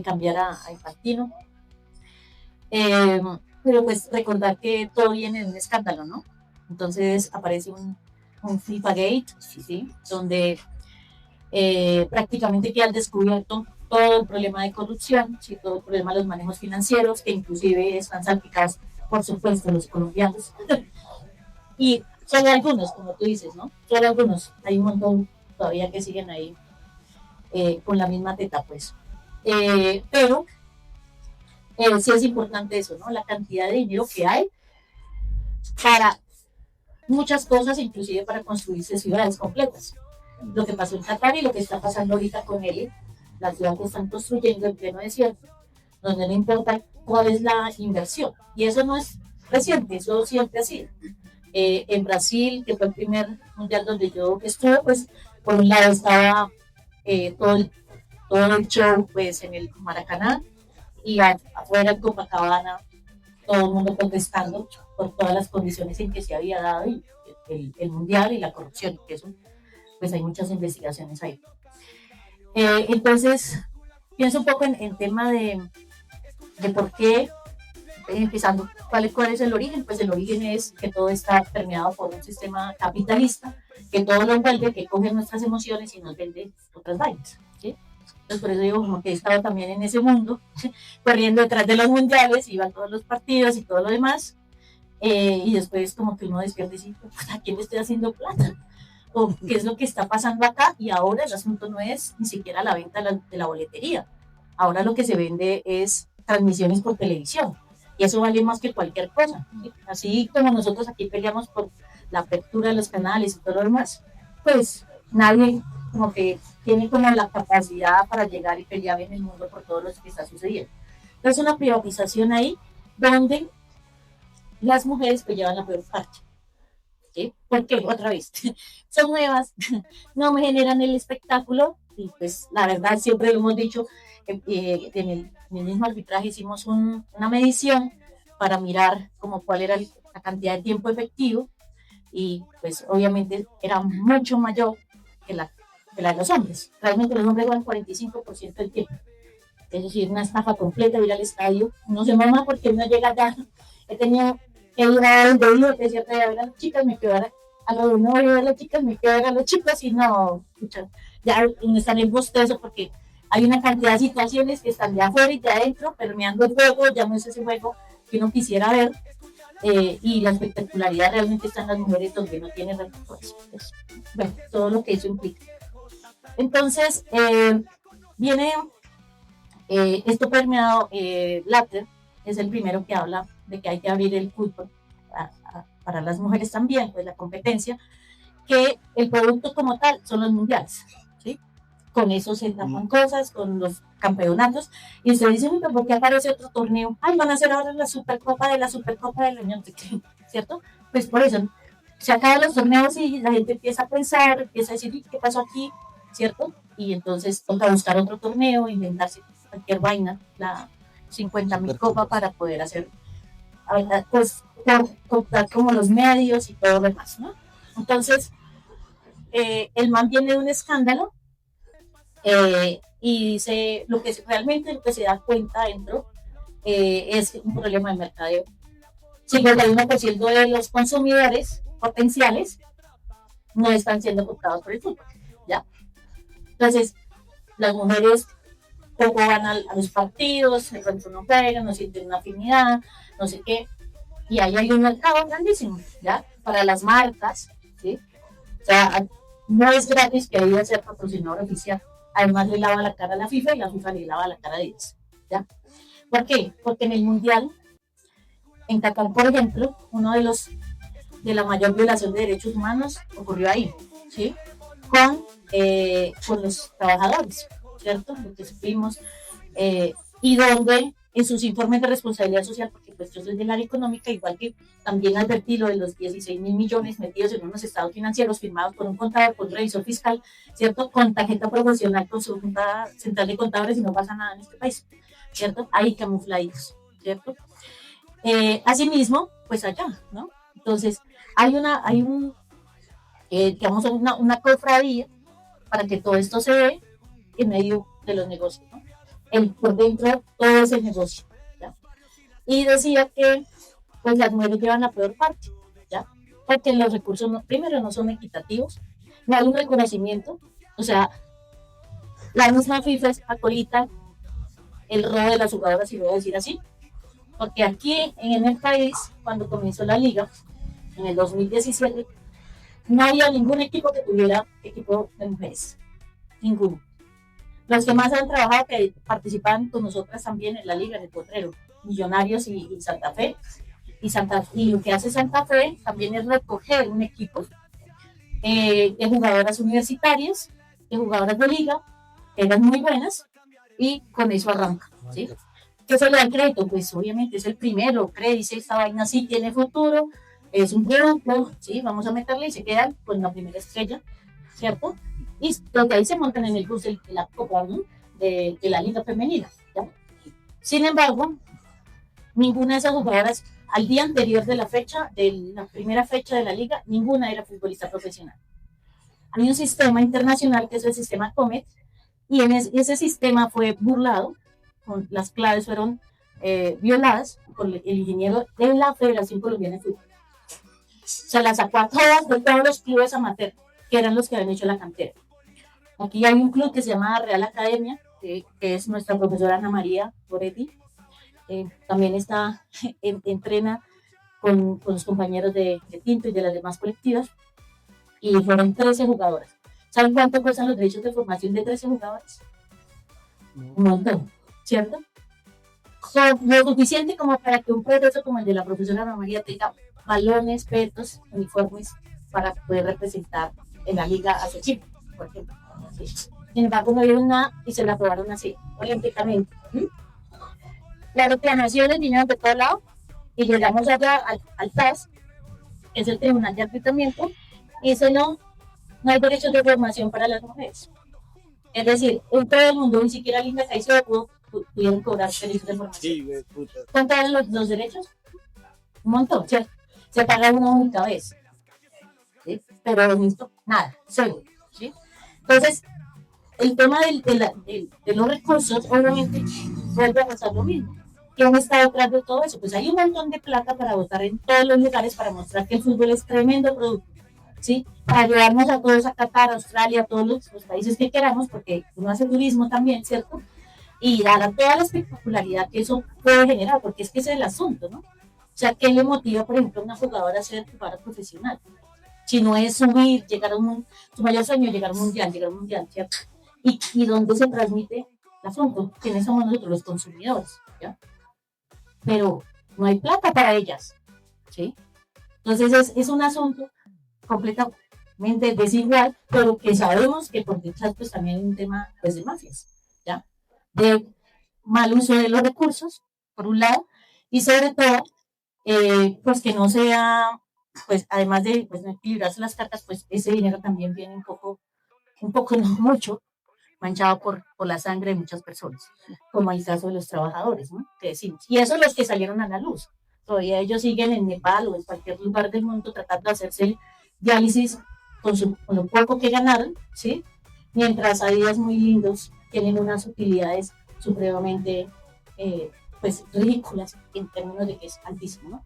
[SPEAKER 4] cambiar a Infantino. Pero pues recordar que todo viene de un escándalo, ¿no? Entonces aparece un FIFA Gate, ¿sí? Donde prácticamente queda al descubierto todo el problema de corrupción, ¿sí? Todo el problema de los manejos financieros, que inclusive están salpicados, por supuesto, los colombianos. Y solo algunos, como tú dices, ¿no? Solo algunos. Hay un montón todavía que siguen ahí con la misma teta, pues. Pero sí es importante eso, ¿no? La cantidad de dinero que hay para muchas cosas, inclusive para construirse ciudades completas. Lo que pasó en Qatar y lo que está pasando ahorita con él, la ciudad que están construyendo en pleno desierto, donde no importa cuál es la inversión. Y eso no es reciente, eso siempre ha sido. En Brasil, que fue el primer mundial donde yo estuve, pues por un lado estaba todo el show pues en el Maracaná, y afuera en Copacabana todo el mundo protestando por todas las condiciones en que se había dado el mundial y la corrupción, que eso pues hay muchas investigaciones ahí. Entonces pienso un poco en tema de por qué, empezando, ¿cuál es el origen? Pues el origen es que todo está permeado por un sistema capitalista, que todo lo envuelve, que coge nuestras emociones y nos vende otras vainas, ¿sí? Entonces por eso digo como que he estado también en ese mundo, corriendo detrás de los mundiales, iban todos los partidos y todo lo demás, y después como que uno despierta y dice, ¿a quién le estoy haciendo plata? O qué es lo que está pasando acá. Y ahora el asunto no es ni siquiera la venta de la boletería, ahora lo que se vende es transmisiones por televisión, y eso vale más que cualquier cosa, ¿sí? Así como nosotros aquí peleamos por la apertura de los canales y todo lo demás, pues nadie como que tiene como la capacidad para llegar y pelear en el mundo por todo lo que está sucediendo. Entonces una privatización ahí donde las mujeres pues llevan la peor parte, ¿sí? Porque otra vez son nuevas, no me generan el espectáculo, y pues la verdad siempre lo hemos dicho, en el mismo arbitraje hicimos una medición para mirar como cuál era la cantidad de tiempo efectivo y pues obviamente era mucho mayor que la de los hombres. Realmente los hombres juegan 45% del tiempo. Es decir, una estafa completa, ir al estadio. No se mama porque uno llega allá. He tenido que ir a donde vivo, que decía, a ver a las chicas, me quedo a lo de no voy a ver a las chicas, me quedo a ver a las chicas y no, escucha, ya uno está en el bostezo porque hay una cantidad de situaciones que están de afuera y de adentro, permeando el juego, ya no es ese juego que uno quisiera ver. Y la espectacularidad realmente está en las mujeres donde no tiene recursos. Pues, bueno, todo lo que eso implica. Entonces, viene esto permeado, Blatter es el primero que habla de que hay que abrir el fútbol para las mujeres también, pues la competencia, que el producto como tal son los mundiales, ¿sí? Con eso se tapan cosas, con los campeonatos, y usted dice, ¿por qué aparece otro torneo? Ay, van a hacer ahora la Supercopa de la Unión, ¿cierto? Pues por eso, se acaban los torneos y la gente empieza a pensar, empieza a decir, ¿qué pasó aquí? ¿Cierto? Y entonces toca buscar otro torneo, inventarse cualquier vaina, la 50.000 copas para poder hacer, pues, contar como los medios y todo lo demás, ¿no? Entonces, el man viene de un escándalo y dice, realmente lo que se da cuenta dentro es un problema de mercadeo. 51% de los consumidores potenciales no están siendo comprados por el fútbol, ¿ya? Entonces, las mujeres poco van a los partidos, de pronto no juegan, no sienten una afinidad, no sé qué, y ahí hay un mercado grandísimo, ¿ya? Para las marcas, ¿sí? O sea, no es gratis que Adidas sea patrocinador oficial. Además le lava la cara a la FIFA y la FIFA le lava la cara a Adidas, ¿ya? ¿Por qué? Porque en el Mundial, en Qatar, por ejemplo, uno de la mayor violación de derechos humanos ocurrió ahí, ¿sí? Con los trabajadores, ¿cierto? Lo que supimos, y donde en sus informes de responsabilidad social, porque pues yo soy del área económica, igual que también advertí lo de los 16.000 millones metidos en unos estados financieros firmados por un contador, por un revisor fiscal, ¿cierto? Con tarjeta profesional, con su junta central de contadores y no pasa nada en este país, ¿cierto? Ahí camuflados, ¿cierto? Asimismo, pues allá, ¿no? Entonces, digamos, una cofradía para que todo esto se dé en medio de los negocios, ¿no? Por dentro todo es el negocio, ¿ya? Y decía que pues las mujeres llevan la peor parte, ¿ya? Porque los recursos primero no son equitativos, no hay un reconocimiento, o sea, la misma FIFA es acolita el robo de las jugadoras, si lo voy a decir así, porque aquí en el país, cuando comenzó la liga, en el 2017, no había ningún equipo que tuviera equipo de mujeres, ninguno. Los que más han trabajado, que participan con nosotras también en la liga, en el Potrero, Millonarios y Santa Fe. Y lo que hace Santa Fe también es recoger un equipo de jugadoras universitarias, de jugadoras de liga, que eran muy buenas, y con eso arranca, ¿sí? ¿Qué se le da el crédito? Pues obviamente es el primero, dice, esta vaina sí tiene futuro, es un grupo, ¿sí? Vamos a meterle y se quedan con la primera estrella, ¿cierto? Y desde ahí se montan en el bus de la Copa, ¿no? de la Liga Femenina, ¿ya? Sin embargo, ninguna de esas jugadoras, al día anterior de la primera fecha de la liga, ninguna era futbolista profesional. Hay un sistema internacional que es el sistema COMET, y ese sistema fue burlado, las claves fueron violadas por el ingeniero de la Federación Colombiana de Fútbol. Se las sacó a todas de todos los clubes amateur, que eran los que habían hecho la cantera. Aquí hay un club que se llama Real Academia, que es nuestra profesora Ana María Goretti. También entrena con los compañeros de Tinto y de las demás colectivas, y fueron 13 jugadoras. ¿Saben cuánto cuestan los derechos de formación de 13 jugadoras? Un montón, ¿cierto? Lo suficiente como para que un proceso como el de la profesora Ana María tenga balones, petos, uniformes para poder representar en la liga a su equipo, por ejemplo. Sí. Sin embargo, no dieron nada y se la aprobaron así, olímpicamente. Las reclamaciones vinieron de todo lado y llegamos allá al TAS, que es el Tribunal de Arbitramiento, y dice no hay derechos de formación para las mujeres. Es decir, en todo el mundo, ni siquiera Linda Caicedo pudieron cobrar derechos de formación. ¿Cuántos eran los derechos? un montón, ¿cierto? Se paga una única vez, ¿sí? Pero en esto, nada, cero, ¿sí? Entonces, el tema de los recursos, obviamente, vuelve a pasar lo mismo. ¿Quién está detrás de todo eso? Pues hay un montón de plata para votar en todos los lugares para mostrar que el fútbol es tremendo producto, ¿sí? Para llevarnos a todos a Qatar, a Australia, a todos los países que queramos, porque uno hace turismo también, ¿cierto? Y dar a toda la espectacularidad que eso puede generar, porque es que ese es el asunto, ¿no? O sea, ¿qué le motiva, por ejemplo, a una jugadora a ser jugadora profesional? Si no es subir, llegar a su mayor sueño es llegar a un mundial, ¿cierto? Y dónde se transmite el asunto, quiénes somos nosotros, los consumidores, ¿ya? Pero no hay plata para ellas, ¿sí? Entonces es un asunto completamente desigual, pero que sabemos que por detrás pues también hay un tema pues, de mafias, ¿ya? De mal uso de los recursos, por un lado, y sobre todo, pues que no sea, pues además de pues, no equilibrarse las cartas, pues ese dinero también viene un poco no mucho, manchado por la sangre de muchas personas, como el caso de los trabajadores, ¿no? Que decimos. Y esos son los que salieron a la luz. Todavía ellos siguen en Nepal o en cualquier lugar del mundo tratando de hacerse diálisis con lo poco que ganaron, ¿sí? Mientras hay días muy lindos, tienen unas utilidades supremamente pues ridículas en términos de que es altísimo, ¿no?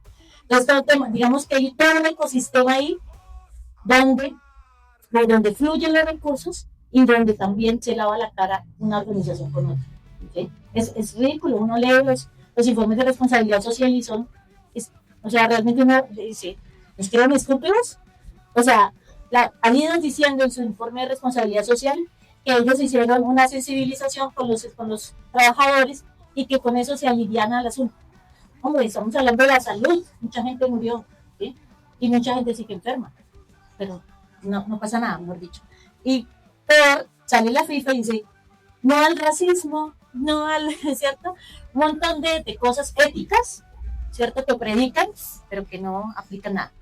[SPEAKER 4] Entonces, digamos que hay todo un ecosistema ahí donde fluyen los recursos y donde también se lava la cara una organización con otra. ¿Sí? Es ridículo, uno lee los informes de responsabilidad social y o sea, realmente uno dice, ¿nos creen estúpidos? O sea, han ido diciendo en su informe de responsabilidad social que ellos hicieron una sensibilización con los trabajadores y que con eso se aliviana el asunto. Hombre, estamos hablando de la salud, mucha gente murió, ¿sí? Y mucha gente sigue enferma, pero no pasa nada, mejor dicho. Y pero sale la FIFA y dice, no al racismo, no al, ¿cierto? Un montón de cosas éticas, ¿cierto? Que predican, pero que no aplican nada.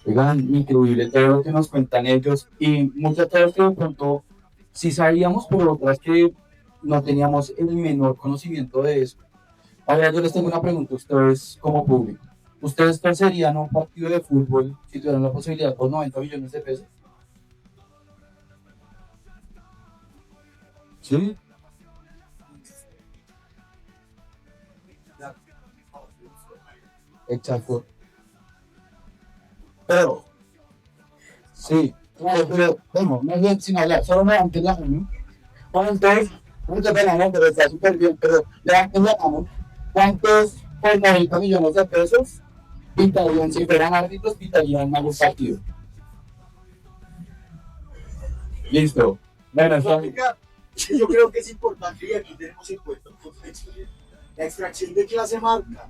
[SPEAKER 2] Oigan, increíble todo lo que nos cuentan ellos y muchas cosas que de pronto sí sabíamos, por otras que no teníamos el menor conocimiento de eso. Ahora yo les tengo una pregunta a ustedes como público. ¿Ustedes torcerían un partido de fútbol si tuvieran la posibilidad por 90 millones de pesos? ¿Sí? Exacto. Pero, sí, pero, bueno, más bien sin hablar, solo me levanté la mano. ¿Cuántos? Mucha pena, ¿no? Pero está súper bien, pero levanten la mano. ¿Cuántos por 90 millones de pesos pintarían, si fueran árbitros, pintarían mal un partido? Listo. Bueno,
[SPEAKER 5] yo creo que es importante y aquí tenemos en cuenta un contexto. La extracción de clase marca,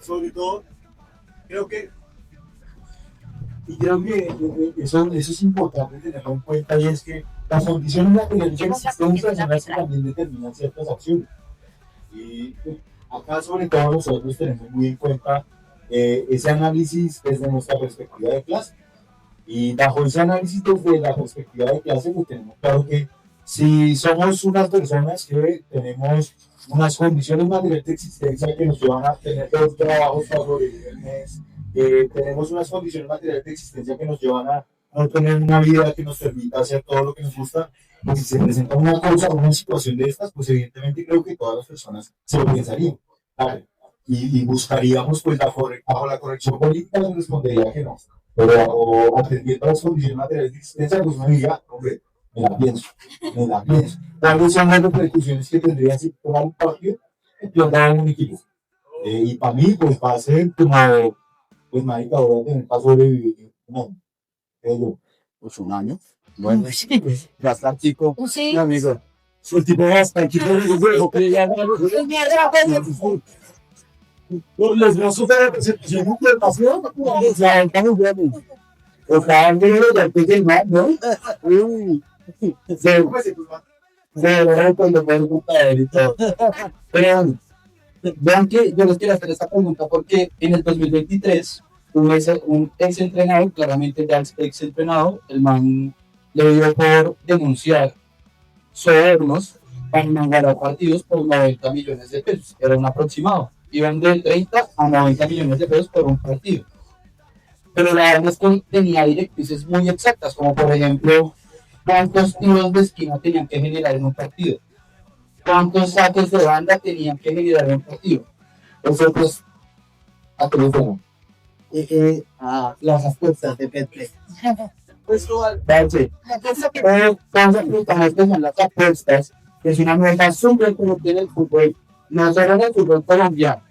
[SPEAKER 5] sobre todo, creo que eso es importante tenerlo en cuenta y es que las condiciones materiales que existen son las que también determinan ciertas acciones. Y acá sobre todo nosotros tenemos muy en cuenta ese análisis desde nuestra perspectiva de clase. Y bajo ese análisis desde la perspectiva de clase, pues tenemos claro que si somos unas personas que tenemos unas condiciones materiales de existencia que nos llevan a tener 2 trabajos para sobrevivir el mes, tenemos unas condiciones materiales de existencia que nos llevan a no tener una vida que nos permita hacer todo lo que nos gusta, pues si se presenta una causa o una situación de estas, pues evidentemente creo que todas las personas se lo pensarían, ¿vale? Y buscaríamos, pues bajo la corrección política nos respondería que no, pero atendiendo a las condiciones materiales de existencia, pues uno diría, hombre, me la pienso. ¿Cuáles son las repercusiones que tendría si tomar un partido y plantar un equipo? Y para mí, pues va a ser como, pues marica, voy a tener para sobrevivir
[SPEAKER 1] Pues un año. Bueno, gastar chico,
[SPEAKER 4] Sí.
[SPEAKER 1] mi amigo.
[SPEAKER 3] el tipo de hasta aquí, los brazos de representación internacional,
[SPEAKER 2] ya estamos bien. Estaban viendo ya el pequeño, ¿no? Cuando fue el compadre y todo. Pero vean que yo les quiero hacer esta pregunta porque en el 2023 un ex entrenador, claramente ya ex entrenador, el man le dio por denunciar sobornos para mandar a partidos por 90 millones de pesos. Era un aproximado. iban de 30 a 90 millones de pesos por un partido. Pero la verdad es que tenía directrices muy exactas, como por ejemplo, cuántos tiros de esquina tenían que generar en un partido, cuántos saques de banda tenían que generar en un partido. Eso pues, a teléfono.
[SPEAKER 6] Las apuestas de Betplay.
[SPEAKER 2] Pues entonces, que son las apuestas, que es una nueva sumbre que tiene el fútbol, no solo en el fútbol colombiano,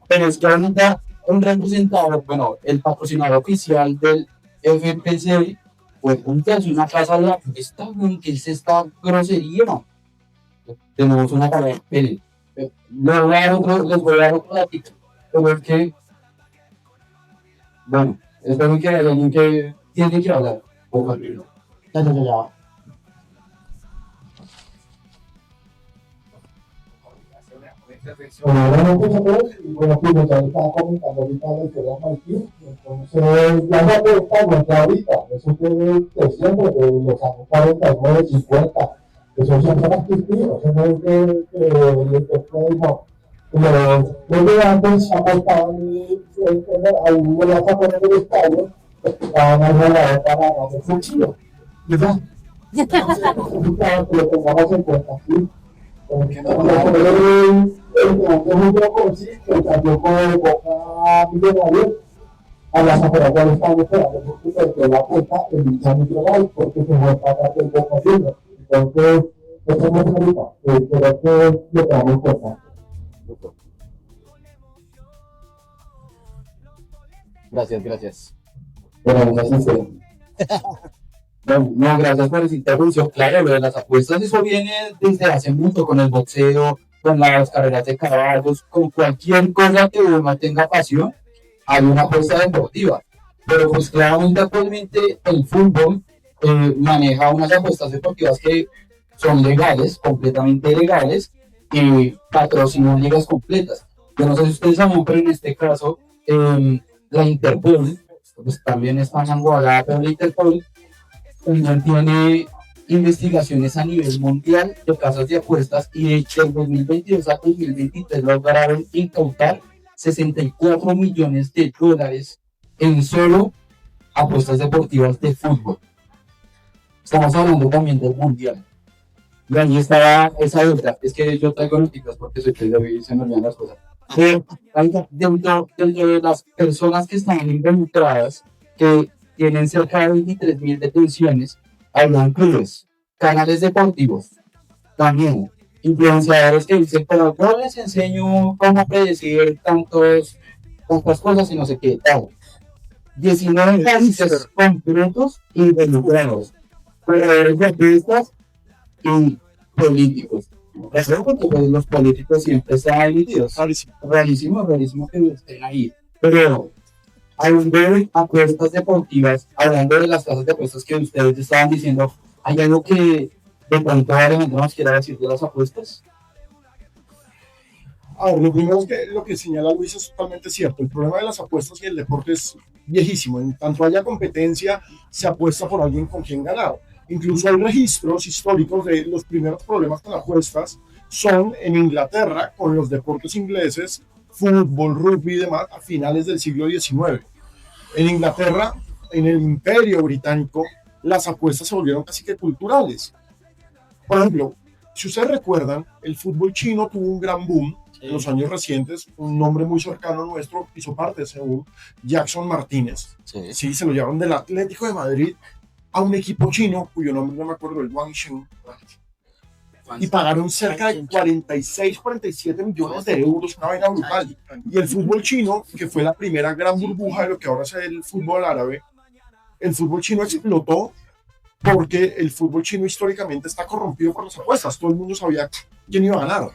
[SPEAKER 2] pero es que ahorita un representador, bueno, el patrocinador oficial del FPC, pues es una casa de la fiesta, que es esta grosería. Tenemos una palabra, les voy a dar otro datito, pero es que, bueno, espero que alguien que tiene que hablar, por favor.
[SPEAKER 6] Ya.
[SPEAKER 5] Bueno, pues a todos, y bueno, pues ya estaba comentando ahorita la historia de Martín, entonces ya se apuesta nuestra ahorita, eso fue de siempre, de los años 49, 50, eso siempre ha existido, eso no es que no. Desde antes apostaban ahí en las afueras del estadio, estaban ahí a la para ganar el cuchillo, ¿verdad? Entonces, que lo tengamos en cuenta, ¿sí? Porque el grupo sí, que cambió con el Boca Millonario a las afueras del estadio esperando porque perdió la cuenta en dicha millonario porque se fue a pagar el Boca Juniors. Entonces, eso es muy bonito, espero que lo tengamos en cuenta.
[SPEAKER 2] Gracias. Bueno, no, gracias por esa intervención. Claro, lo de las apuestas, eso viene desde hace mucho con el boxeo, con las carreras de caballos, con cualquier cosa que uno tenga pasión, hay una apuesta deportiva. Pero pues claramente actualmente el fútbol maneja unas apuestas deportivas que son legales, completamente legales, y patrocinan ligas completas. Yo no sé si ustedes saben, pero en este caso, la Interpol, pues también está enguagada, pero la Interpol también tiene investigaciones a nivel mundial de casas de apuestas y de 2022 a 2023 lograron incautar 64 millones de dólares en solo apuestas deportivas de fútbol. Estamos hablando también del mundial. Y ahí estaba esa otra, es que yo traigo noticias porque soy periodista y se me olvidan las cosas. Dentro de las personas que están involucradas, que tienen cerca de 23.000 detenciones, hablan clubes, canales deportivos, también influenciadores que dicen, pero yo les enseño cómo predecir tantas cosas y no sé qué tal. 19 países completos involucrados, periodistas y políticos. Eso porque pues, los políticos siempre están divididos. Rarísimo que estén ahí. Pero hablando de apuestas deportivas, hablando de las casas de apuestas que ustedes estaban diciendo, ¿hay algo que de pronto Alejandro nos quiera decir de las apuestas?
[SPEAKER 3] A ver, lo primero es que lo que señala Luis es totalmente cierto. El problema de las apuestas y el deporte es viejísimo. En tanto haya competencia, se apuesta por alguien con quien ganar. Incluso hay registros históricos de los primeros problemas con apuestas son en Inglaterra con los deportes ingleses, fútbol, rugby y demás a finales del siglo XIX. En Inglaterra, en el Imperio Británico, las apuestas se volvieron casi que culturales. Por ejemplo, si ustedes recuerdan, el fútbol chino tuvo un gran boom en los años recientes. Un nombre muy cercano nuestro hizo parte de ese boom, Jackson Martínez. Sí, se lo llevaron del Atlético de Madrid a un equipo chino, cuyo nombre no me acuerdo, el Guangzhou, y pagaron cerca de 46, 47 millones de euros, una vaina brutal. Y el fútbol chino, que fue la primera gran burbuja de lo que ahora es el fútbol árabe, el fútbol chino explotó porque el fútbol chino históricamente está corrompido por las apuestas. Todo el mundo sabía quién iba a ganar,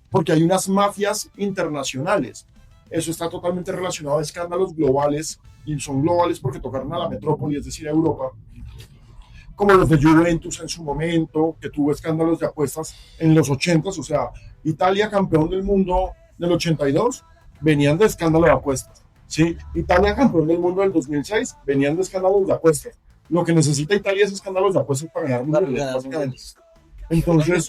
[SPEAKER 3] porque hay unas mafias internacionales. Eso está totalmente relacionado a escándalos globales, y son globales porque tocaron a la metrópoli, es decir, a Europa, como los de Juventus en su momento, que tuvo escándalos de apuestas en los 80s, o sea, Italia campeón del mundo del 82, venían de escándalos de apuestas, ¿sí? Italia campeón del mundo del 2006, venían de escándalos de apuestas. Lo que necesita Italia es escándalos de apuestas para ganar mundiales, básicamente. Entonces,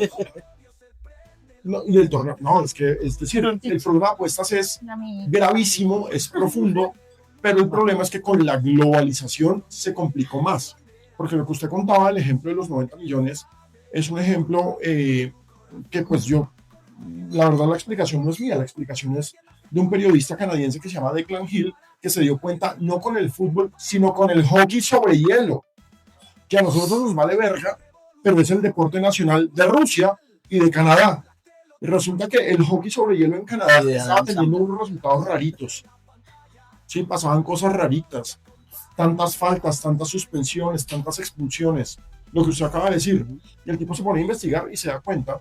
[SPEAKER 3] No, y el torneo, no, es decir, el problema de apuestas es gravísimo, es profundo, pero el problema es que con la globalización se complicó más. Porque lo que usted contaba, el ejemplo de los 90 millones, es un ejemplo que pues yo, la verdad la explicación no es mía, la explicación es de un periodista canadiense que se llama Declan Hill, que se dio cuenta no con el fútbol, sino con el hockey sobre hielo, que a nosotros nos vale verga, pero es el deporte nacional de Rusia y de Canadá. Y resulta que el hockey sobre hielo en Canadá estaba teniendo unos resultados raritos. Sí, pasaban cosas raritas. Tantas faltas, tantas suspensiones, tantas expulsiones. Lo que usted acaba de decir. Y el tipo se pone a investigar y se da cuenta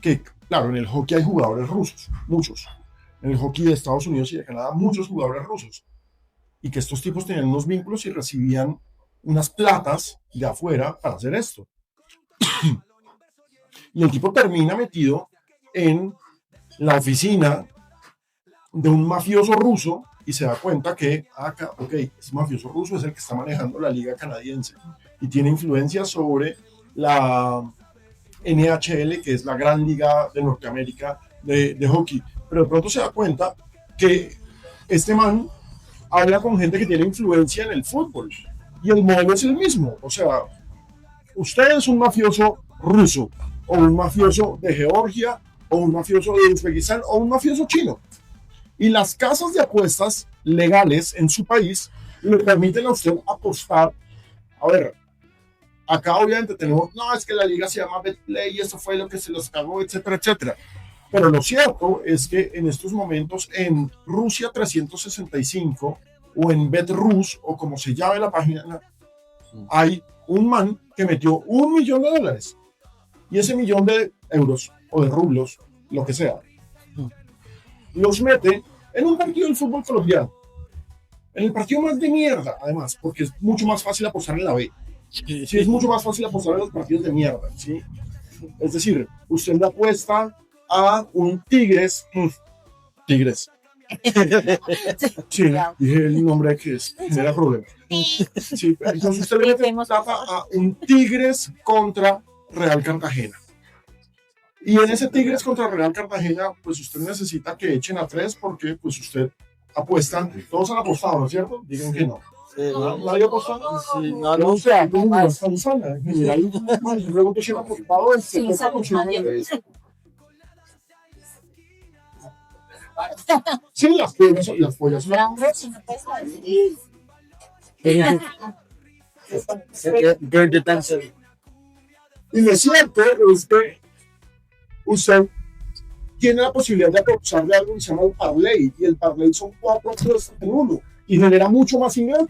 [SPEAKER 3] que, claro, en el hockey hay jugadores rusos, muchos. En el hockey de Estados Unidos y de Canadá, muchos jugadores rusos. Y que estos tipos tenían unos vínculos y recibían unas platas de afuera para hacer esto. Y el tipo termina metido en la oficina de un mafioso ruso y se da cuenta que, ese mafioso ruso es el que está manejando la liga canadiense y tiene influencia sobre la NHL, que es la gran liga de Norteamérica de hockey. Pero de pronto se da cuenta que este man habla con gente que tiene influencia en el fútbol y el modelo es el mismo. O sea, usted es un mafioso ruso o un mafioso de Georgia o un mafioso de Uzbekistán o un mafioso chino. Y las casas de apuestas legales en su país le permiten a usted apostar. A ver, acá obviamente tenemos, no, es que la liga se llama BetPlay y eso fue lo que se los pagó, etcétera, etcétera. Pero lo cierto es que en estos momentos en Rusia 365 o en BetRus o como se llame la página, hay un man que metió $1 millón. Y ese millón de euros o de rublos, lo que sea, los mete en un partido del fútbol colombiano. En el partido más de mierda, además, porque es mucho más fácil apostar en la B. Sí, es mucho más fácil apostar en los partidos de mierda, ¿sí? Es decir, usted le apuesta a un Tigres. Sí, dije el nombre que es, genera problema. Sí, entonces usted le mete a un Tigres contra Real Cartagena. Y en ese Tigres contra Real Cartagena, pues usted necesita que echen a 3 porque pues usted apuesta, todos han apostado, ¿no es cierto? Digan que no. ¿Nadie apostó? Sí, no sé, no está usando. En general, yo pregunto si han apostado en
[SPEAKER 4] Sí,
[SPEAKER 3] Sí, las pollas son y lo cierto es que usted tiene la posibilidad de aprovechar de algo que se llama el parlay, y el parlay son 4 3 en 1 y genera mucho más ingresos.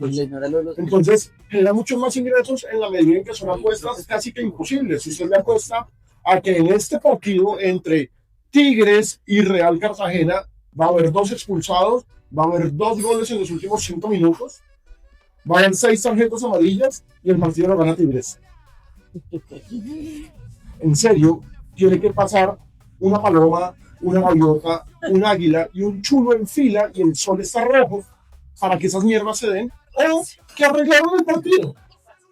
[SPEAKER 3] Entonces, genera muchos más ingresos en la medida en que son apuestas casi que imposibles. Si usted le apuesta a que en este partido entre Tigres y Real Cartagena va a haber 2 expulsados, va a haber 2 goles en los últimos 5 minutos, va a haber 6 tarjetas amarillas y el partido lo gana Tigres. En serio, tiene que pasar una paloma, una gaviota, un águila y un chulo en fila y el sol está rojo para que esas mierdas se den, o que arreglaron el partido.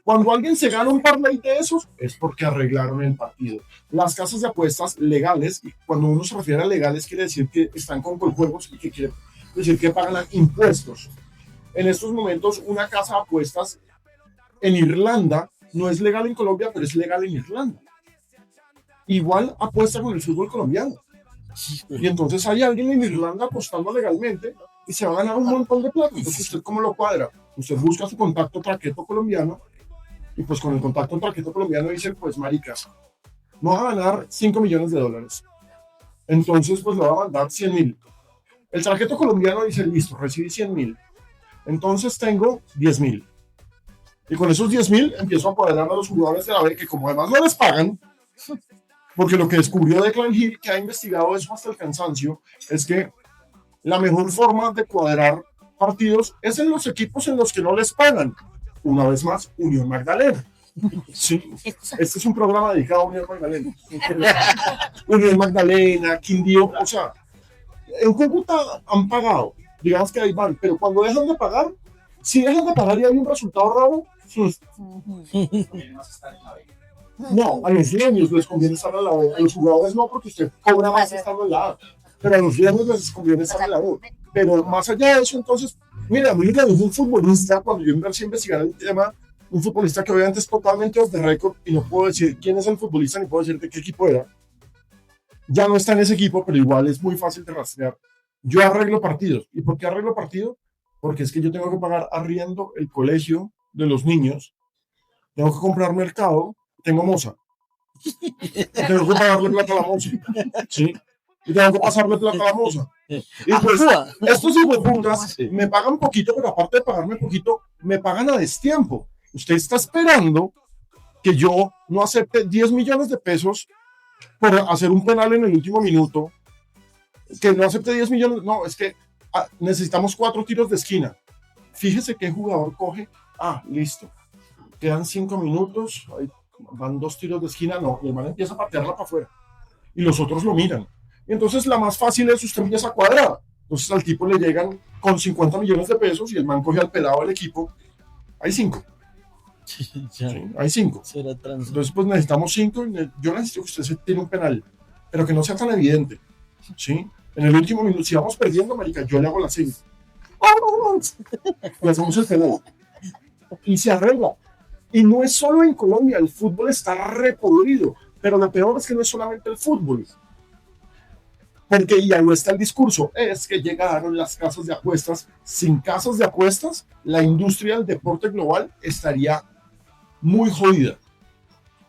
[SPEAKER 3] Cuando alguien se gana un parlay de esos, es porque arreglaron el partido. Las casas de apuestas legales, y cuando uno se refiere a legales, quiere decir que están con juegos y que quiere decir que pagan impuestos. En estos momentos, una casa de apuestas en Irlanda no es legal en Colombia, pero es legal en Irlanda. Igual apuesta con el fútbol colombiano. Y entonces hay alguien en Irlanda apostando legalmente y se va a ganar un montón de plata. Entonces, ¿usted cómo lo cuadra? Usted busca su contacto traqueto colombiano y pues con el contacto traqueto colombiano dice, pues maricas, no va a ganar $5 millones. Entonces, pues le va a mandar 100,000. El traqueto colombiano dice, listo, recibí 100,000. Entonces tengo 10,000. Y con esos 10,000 empiezo a apoderar a los jugadores de la B, que como además no les pagan, porque lo que descubrió Declan Hill, que ha investigado eso hasta el cansancio, es que la mejor forma de cuadrar partidos es en los equipos en los que no les pagan. Una vez más, Unión Magdalena. Sí, este es un programa dedicado a Unión Magdalena. Unión Magdalena, Quindío, o sea, en Cúcuta han pagado, digamos que ahí van, pero cuando dejan de pagar, si dejan de pagar y hay un resultado raro, No, a los dueños les conviene estar al lado, a los jugadores no, porque usted cobra más estando al lado, pero a los dueños les conviene estar al lado. Pero más allá de eso, entonces, mira, a mí me un futbolista, cuando yo empecé a investigar el tema, un futbolista que obviamente es totalmente off the record, y no puedo decir quién es el futbolista, ni puedo decir de qué equipo era, ya no está en ese equipo, pero igual es muy fácil de rastrear. Yo arreglo partidos. ¿Y por qué arreglo partidos? Porque es que yo tengo que pagar arriendo el colegio de los niños, tengo que comprar mercado, tengo moza, tengo que pagarle plata a la moza, ¿sí? Y tengo que pasarle plata a la moza. Y pues, estos hijueputas me pagan poquito, pero aparte de pagarme poquito, me pagan a destiempo. Usted está esperando que yo no acepte 10 millones de pesos por hacer un penal en el último minuto, que no acepte 10 millones, no, es que necesitamos 4 tiros de esquina. Fíjese qué jugador coge, listo, quedan 5 minutos, ahí van 2 tiros de esquina, no, y el man empieza a patearla para afuera, y los otros lo miran. Y entonces la más fácil es usted empieza a cuadrar. Entonces al tipo le llegan con 50 millones de pesos y el man coge al pelado del equipo, hay 5. Sí, hay 5. Entonces, pues necesitamos 5. Yo necesito que usted se tire un penal, pero que no sea tan evidente. ¿Sí? En el último minuto, si vamos perdiendo, marica, yo le hago la 5. Y hacemos el penal. Y se arregla. Y no es solo en Colombia, el fútbol está repodrido. Pero lo peor es que no es solamente el fútbol. Porque y ahí está el discurso, es que llegaron las casas de apuestas. Sin casas de apuestas, la industria del deporte global estaría muy jodida,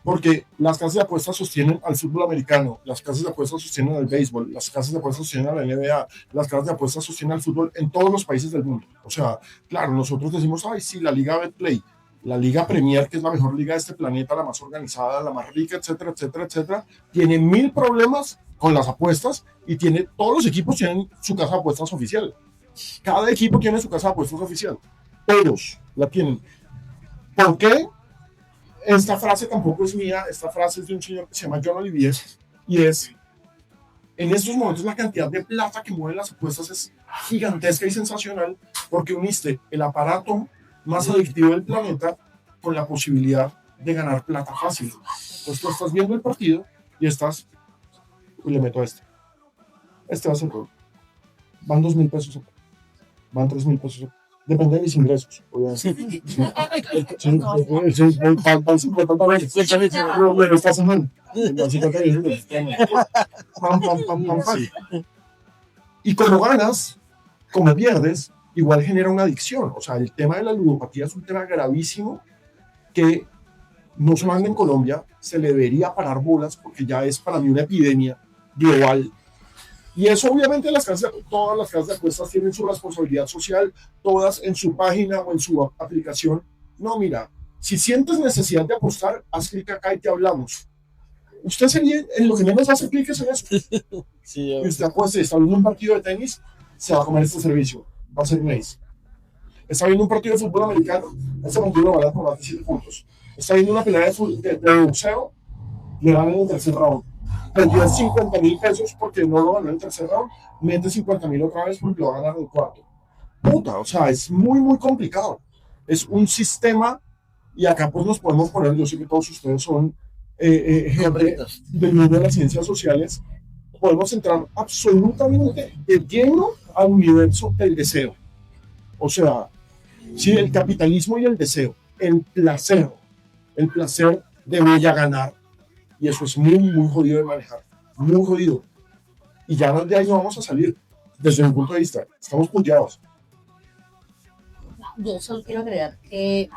[SPEAKER 3] porque las casas de apuestas sostienen al fútbol americano, las casas de apuestas sostienen al béisbol, las casas de apuestas sostienen a la NBA, las casas de apuestas sostienen al fútbol en todos los países del mundo. O sea, claro, nosotros decimos, ay, sí, la Liga Betplay, la Liga Premier, que es la mejor liga de este planeta, la más organizada, la más rica, etcétera, etcétera, etcétera, tiene 1000 problemas con las apuestas y todos los equipos tienen su casa de apuestas oficial. Cada equipo tiene su casa de apuestas oficial. Todos la tienen. ¿Por qué? Esta frase tampoco es mía, esta frase es de un señor que se llama John Olivier, y es, en estos momentos la cantidad de plata que mueven las apuestas es gigantesca y sensacional, porque uniste el aparato más adictivo del planeta con la posibilidad de ganar plata fácil. Entonces tú estás viendo el partido y le meto a este va a ser el gol. Van 2,000 pesos, van 3,000 pesos. Depende de mis ingresos, obviamente. Y como ganas, como pierdes, igual genera una adicción. O sea, el tema de la ludopatía es un tema gravísimo que no solamente en Colombia se le debería parar bolas, porque ya es para mí una epidemia global. Y eso obviamente todas las casas de apuestas tienen su responsabilidad social, todas en su página o en su aplicación. No, mira, si sientes necesidad de apostar, haz clic acá y te hablamos. Usted sería, en lo que menos hace clic es en eso. Sí, y usted apuesta, está viendo un partido de tenis, se va a comer este servicio, va a ser un ace. Está viendo un partido de fútbol americano, este partido lo van a tomar de 7 puntos. Está viendo una pelea de boxeo, le van en el tercer round. Perdió 50,000 pesos porque no lo ganó en el tercer round, mete 50,000 otra vez porque lo va a ganar en el cuarto. Puta, o sea, es muy, muy complicado. Es un sistema, y acá pues nos podemos poner, yo sé que todos ustedes son gente del mundo de las ciencias sociales, podemos entrar absolutamente de lleno al universo del deseo. O sea, sí, el capitalismo y el deseo, el placer de voy a ganar. Y eso es muy, muy jodido de manejar, muy jodido. Y ya de ahí no vamos a salir, desde mi punto de vista. Estamos punteados.
[SPEAKER 4] Yo solo quiero agregar que,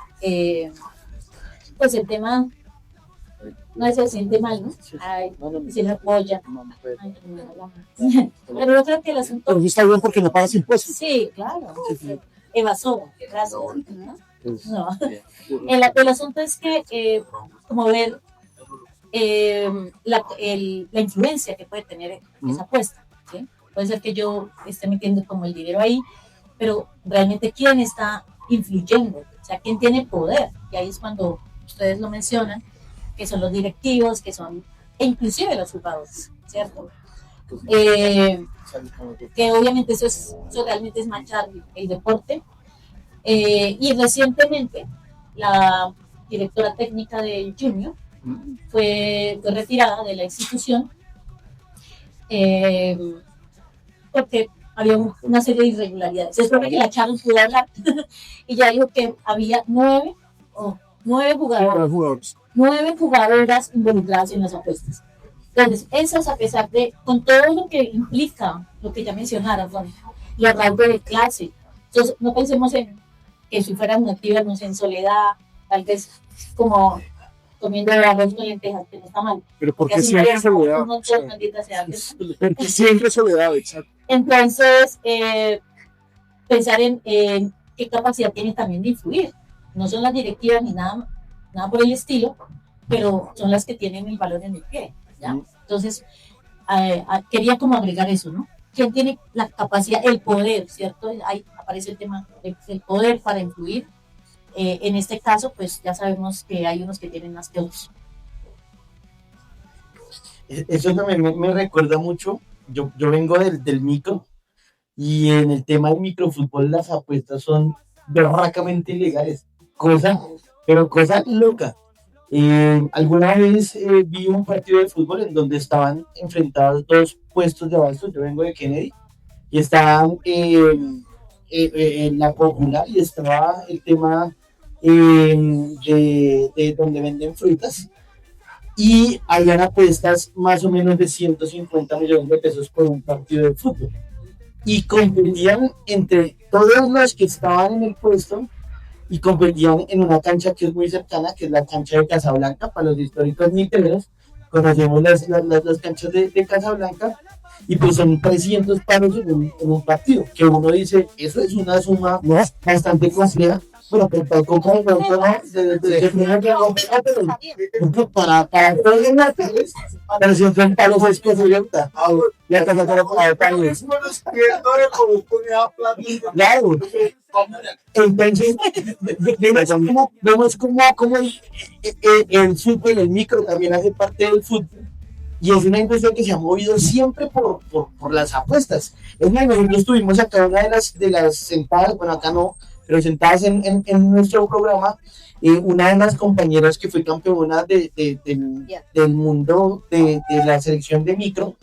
[SPEAKER 4] pues el tema no se siente mal, ¿no? Ay, si me apoya. Pero yo creo que el asunto...
[SPEAKER 3] Pero está bien porque no pagas impuestos.
[SPEAKER 4] Sí, claro. Evasor, gracias. No. El asunto es que, como ver la influencia que puede tener esa apuesta, ¿sí? Puede ser que yo esté metiendo como el dinero ahí, pero realmente quién está influyendo, o sea, quién tiene poder, y ahí es cuando ustedes lo mencionan, que son los directivos, e inclusive los jugadores, ¿cierto? Que obviamente eso realmente es manchar el deporte, y recientemente la directora técnica del Junior fue retirada de la institución porque había una serie de irregularidades. Es probable que la Charo pudo hablar y ya dijo que había nueve jugadores, 9 jugadoras involucradas en las apuestas. Entonces, esas, a pesar de, con todo lo que implica, lo que ya mencionaron, con los rasgos de clase, entonces no pensemos en que si fueran activas, no sé, en soledad, tal vez como comiendo arroz con lentejas, que no está mal.
[SPEAKER 3] Pero ¿por qué siempre soledad? Porque siempre soledad, exacto.
[SPEAKER 4] Entonces, pensar en qué capacidad tienen también de influir. No son las directivas ni nada por el estilo, pero son las que tienen el valor en el pie, ¿ya? Entonces, quería como agregar eso, ¿no? ¿Quién tiene la capacidad, el poder, ¿cierto? Ahí aparece el tema del poder para influir. En este caso, pues ya sabemos que hay unos que tienen más que otros.
[SPEAKER 2] Eso también me recuerda mucho. Yo vengo del micro y en el tema del microfútbol las apuestas son berracamente ilegales. Cosa loca. Alguna vez vi un partido de fútbol en donde estaban enfrentados dos puestos de abasto. Yo vengo de Kennedy y estaban en la popular y estaba el tema de donde venden frutas y habían apuestas más o menos de 150 millones de pesos por un partido de fútbol y competían entre todos los que estaban en el puesto y competían en una cancha que es muy cercana, que es la cancha de Casablanca. Para los históricos niteros conocemos las canchas de Casablanca y pues son 300 palos en un partido, que uno dice, eso es una suma bastante compleja, pero que para comprar el banco, para todos los nacionales, 300 palos es que se lenta. Ya está sacando para palos. Claro. Entonces, vemos como el fútbol, el micro también hace parte del fútbol. Y es una industria que se ha movido siempre por las apuestas. Es más, nosotros tuvimos acá una de las sentadas, bueno, acá no, pero sentadas en nuestro programa, una de las compañeras que fue campeona del mundo de la selección de micro,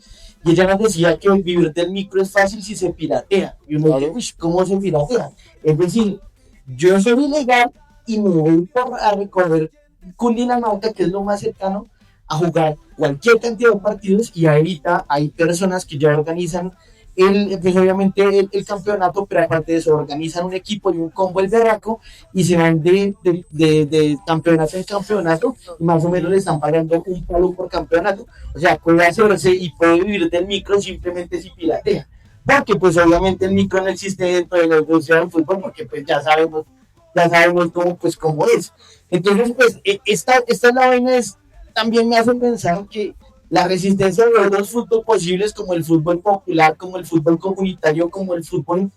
[SPEAKER 2] y ella nos decía que vivir del micro es fácil si se piratea. Y uno dice, uy, ¿cómo se piratea? Es decir, yo soy ilegal y me voy a recorrer Cundinamarca, que es lo más cercano, a jugar cualquier cantidad de partidos, y ahorita hay personas que ya organizan pues obviamente el campeonato, pero aparte de eso organizan un equipo y un combo el berraco y se van de campeonato en campeonato y más o menos le están pagando un palo por campeonato. O sea, puede hacerse y puede vivir del micro simplemente si pilatea, porque pues obviamente el micro no existe dentro de la industria del fútbol, porque pues ya sabemos cómo es. Entonces pues esta es la vaina. También me hace pensar que la resistencia de los dos fútbol posibles, como el fútbol popular, como el fútbol comunitario, como el fútbol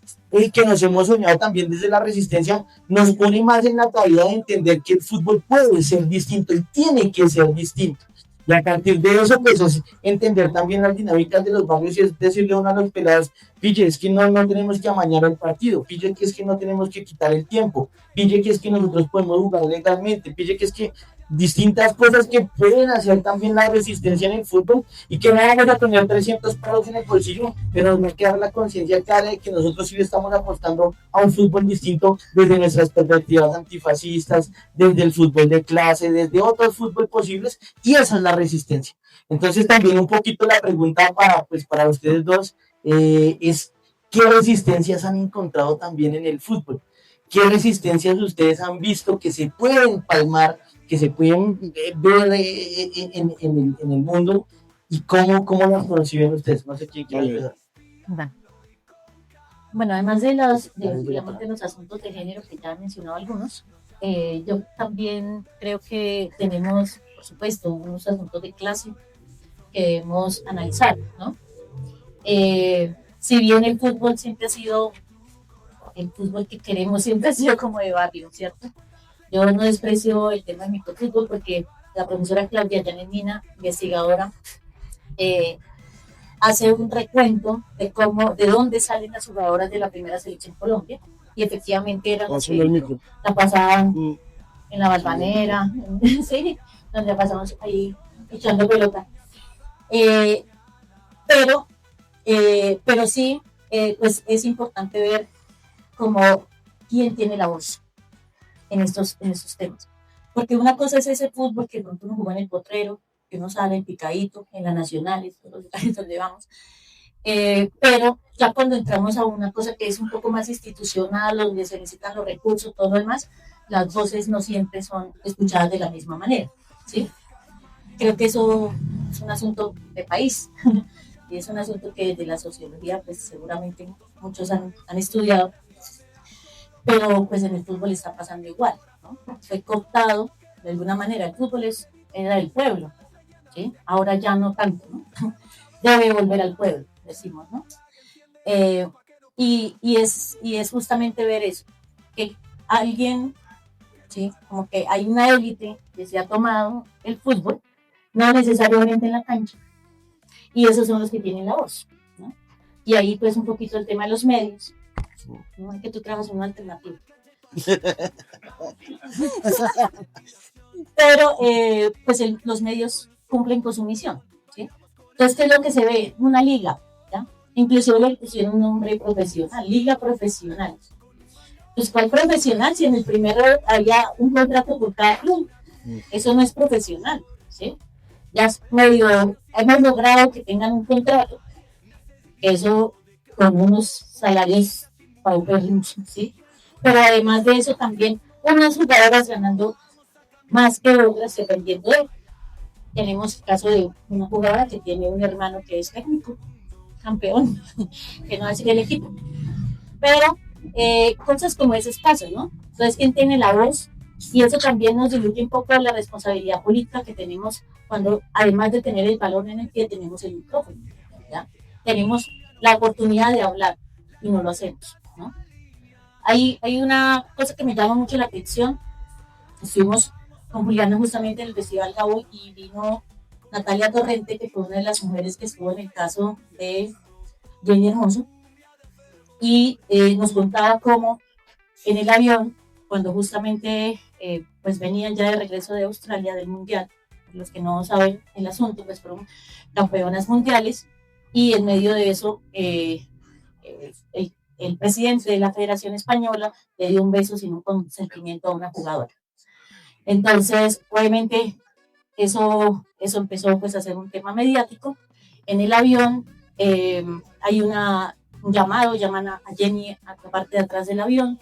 [SPEAKER 2] que nos hemos soñado también desde la resistencia, nos pone más en la tarea de entender que el fútbol puede ser distinto y tiene que ser distinto. Y a partir de eso, pues es entender también las dinámicas de los barrios y es decirle a uno a los pelados, pille, es que no tenemos que amañar el partido, pille que es que no tenemos que quitar el tiempo, pille que es que nosotros podemos jugar legalmente, pille que es que distintas cosas que pueden hacer también la resistencia en el fútbol y que no vamos a tener 300 palos en el bolsillo, pero nos queda la conciencia clara de que nosotros sí le estamos apostando a un fútbol distinto desde nuestras perspectivas antifascistas, desde el fútbol de clase, desde otros fútbol posibles, y esa es la resistencia. Entonces también un poquito la pregunta para ustedes dos es ¿qué resistencias han encontrado también en el fútbol? ¿Qué resistencias ustedes han visto que se pueden palmar, que se pueden ver en el mundo, y cómo las conciben ustedes? No sé quién quiere empezar.
[SPEAKER 4] Bueno, además digamos, de los asuntos de género que ya han mencionado algunos, yo también creo que tenemos, por supuesto, unos asuntos de clase que debemos analizar, ¿no? Si bien el fútbol siempre ha sido, el fútbol que queremos siempre ha sido como de barrio, ¿cierto? Yo no desprecio el tema del microfútbol porque la profesora Claudia Yanemina, investigadora, hace un recuento de dónde salen las jugadoras de la primera selección Colombia, y efectivamente eran las que la pasaban en la Balvanera, sí, donde pasamos ahí echando pelota. Eh, pero, pero sí, pues es importante ver como quién tiene la voz en estos temas. Porque una cosa es ese fútbol que pronto uno juega en el Potrero, que uno sale en Picadito, en la Nacional, en todos los lugares donde vamos. Pero ya cuando entramos a una cosa que es un poco más institucional, donde se necesitan los recursos, todo lo demás, las voces no siempre son escuchadas de la misma manera, ¿sí? Creo que eso es un asunto de país y es un asunto que desde la sociología pues seguramente muchos han estudiado, pero pues en el fútbol está pasando igual, ¿no? Fue cortado de alguna manera, el fútbol era del pueblo, ¿sí? Ahora ya no tanto, ¿no? Debe volver al pueblo, decimos, ¿no? Y es justamente ver eso, que alguien, ¿sí? Como que hay una élite que se ha tomado el fútbol, no necesariamente en la cancha, y esos son los que tienen la voz, ¿no? Y ahí pues un poquito el tema de los medios, ¿no? Que tú trabajas en una alternativa. Pero pues los medios cumplen con su misión, ¿sí? Entonces, ¿qué es lo que se ve? Una liga, ¿ya? Inclusive le pusieron un nombre profesional, liga profesional. Pues, ¿cuál profesional? Si en el primero había un contrato por cada club, eso no es profesional, ¿sí? Ya hemos logrado que tengan un contrato, eso con unos salarios paupérrimos, ¿sí? Pero además de eso también unas jugadoras ganando más que otras dependiendo de. Tenemos el caso de una jugadora que tiene un hermano que es técnico, campeón, que no hace el equipo. Pero cosas como esos casos, ¿no? Entonces, ¿quién tiene la voz? Y eso también nos diluye un poco la responsabilidad política que tenemos cuando, además de tener el balón en el pie, tenemos el micrófono, ¿ya? Tenemos la oportunidad de hablar y no lo hacemos, ¿no? Hay una cosa que me llama mucho la atención. Estuvimos con Juliana justamente en el Festival Gabo y vino Natalia Torrente, que fue una de las mujeres que estuvo en el caso de Jenny Hermoso, y nos contaba cómo en el avión, cuando justamente pues venían ya de regreso de Australia del Mundial, los que no saben el asunto, pues fueron campeonas mundiales, y en medio de eso el presidente de la Federación Española le dio un beso sin un consentimiento a una jugadora. Entonces, obviamente, eso empezó pues a ser un tema mediático. En el avión hay un llamado, llaman a Jenny a la parte de atrás del avión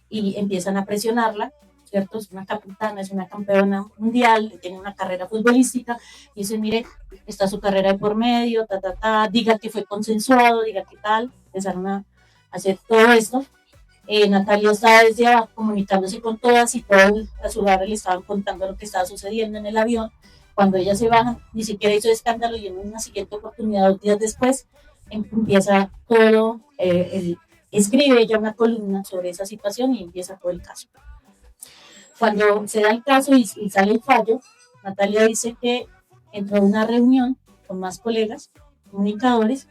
[SPEAKER 4] y empiezan a presionarla, ¿cierto? Es una capitana, es una campeona mundial, tiene una carrera futbolística, y dicen, mire, está su carrera de por medio, diga que fue consensuado, diga que tal, empezaron a hacer todo esto. Natalia estaba desde abajo comunicándose con todas y todas a su lado le estaban contando lo que estaba sucediendo en el avión. Cuando ella se baja, ni siquiera hizo escándalo, y en una siguiente oportunidad, 2 días después, empieza todo, escribe ella una columna sobre esa situación y empieza todo el caso. Cuando se da el caso y sale el fallo, Natalia dice que entró a una reunión con más colegas, comunicadores,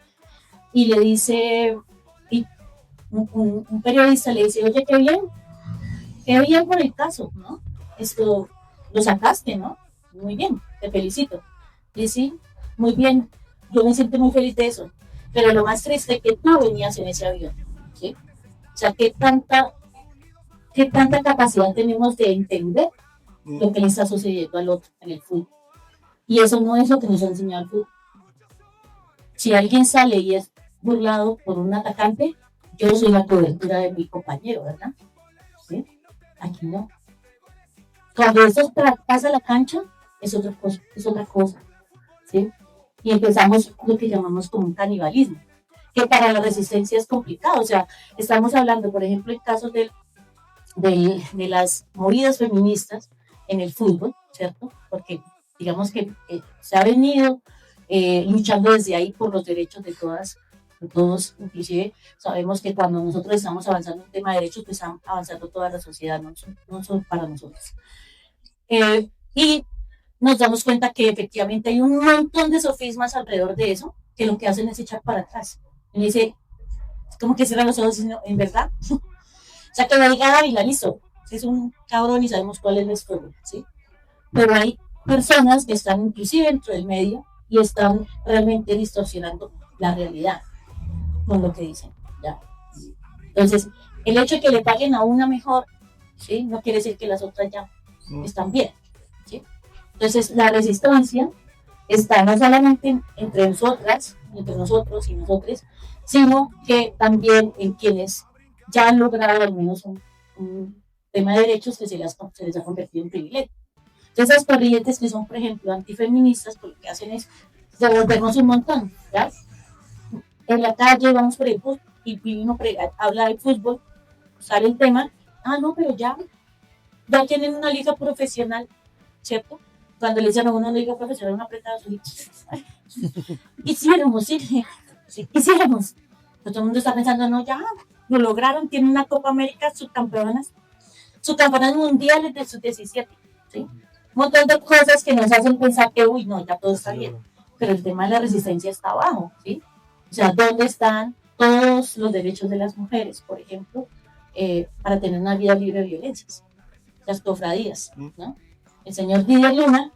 [SPEAKER 4] y le dice... Un periodista le dice, oye, qué bien por el caso, ¿no? Esto lo sacaste, ¿no? Muy bien, te felicito. Y sí, muy bien, yo me siento muy feliz de eso. Pero lo más triste es que tú venías en ese avión, ¿sí? O sea, ¿qué tanta capacidad tenemos de entender lo que le está sucediendo al otro en el fútbol? Y eso no es lo que nos ha enseñado el fútbol. Si alguien sale y es burlado por un atacante, yo soy la cobertura de mi compañero, ¿verdad? ¿Sí? Aquí no. Cuando eso pasa a la cancha, es otra cosa, ¿sí? Y empezamos lo que llamamos como un canibalismo, que para la resistencia es complicado. O sea, estamos hablando, por ejemplo, en casos de las movidas feministas en el fútbol, ¿cierto? Porque digamos que se ha venido luchando desde ahí por los derechos de todos, inclusive sabemos que cuando nosotros estamos avanzando en un tema de derechos, pues están avanzando toda la sociedad, no son para nosotros. Y nos damos cuenta que efectivamente hay un montón de sofismas alrededor de eso, que lo que hacen es echar para atrás. Y dice, es como que cierran los ojos, en verdad. O sea, que me diga Dávila, listo, es un cabrón y sabemos cuál es la historia, ¿sí? Pero hay personas que están inclusive dentro del medio y están realmente distorsionando la realidad con lo que dicen. ¿Ya? Entonces, el hecho de que le paguen a una mejor, ¿sí? No quiere decir que las otras ya están bien. ¿Sí? Entonces, la resistencia está no solamente entre nosotras, entre nosotros y nosotros, sino que también en quienes ya han logrado al menos un tema de derechos que se les ha convertido en privilegio. Entonces, esas corrientes que son, por ejemplo, antifeministas, pues lo que hacen es devolvernos un montón, ¿ya? En la calle vamos por el fútbol y uno habla de fútbol, sale el tema, no, pero ya tienen una liga profesional, ¿cierto? Cuando le dicen a uno una liga profesional, una apretada su quisiéramos, sí, quisiéramos. Pero todo el mundo está pensando, no, ya, lo lograron, tienen una Copa América, subcampeonas mundiales de sus 17, ¿sí? Un montón de cosas que nos hacen pensar que, uy, no, ya todo está bien. Pero el tema de la resistencia está abajo, ¿sí? O sea, ¿dónde están todos los derechos de las mujeres, por ejemplo, para tener una vida libre de violencias? Las cofradías, ¿no? El señor Didier Luna,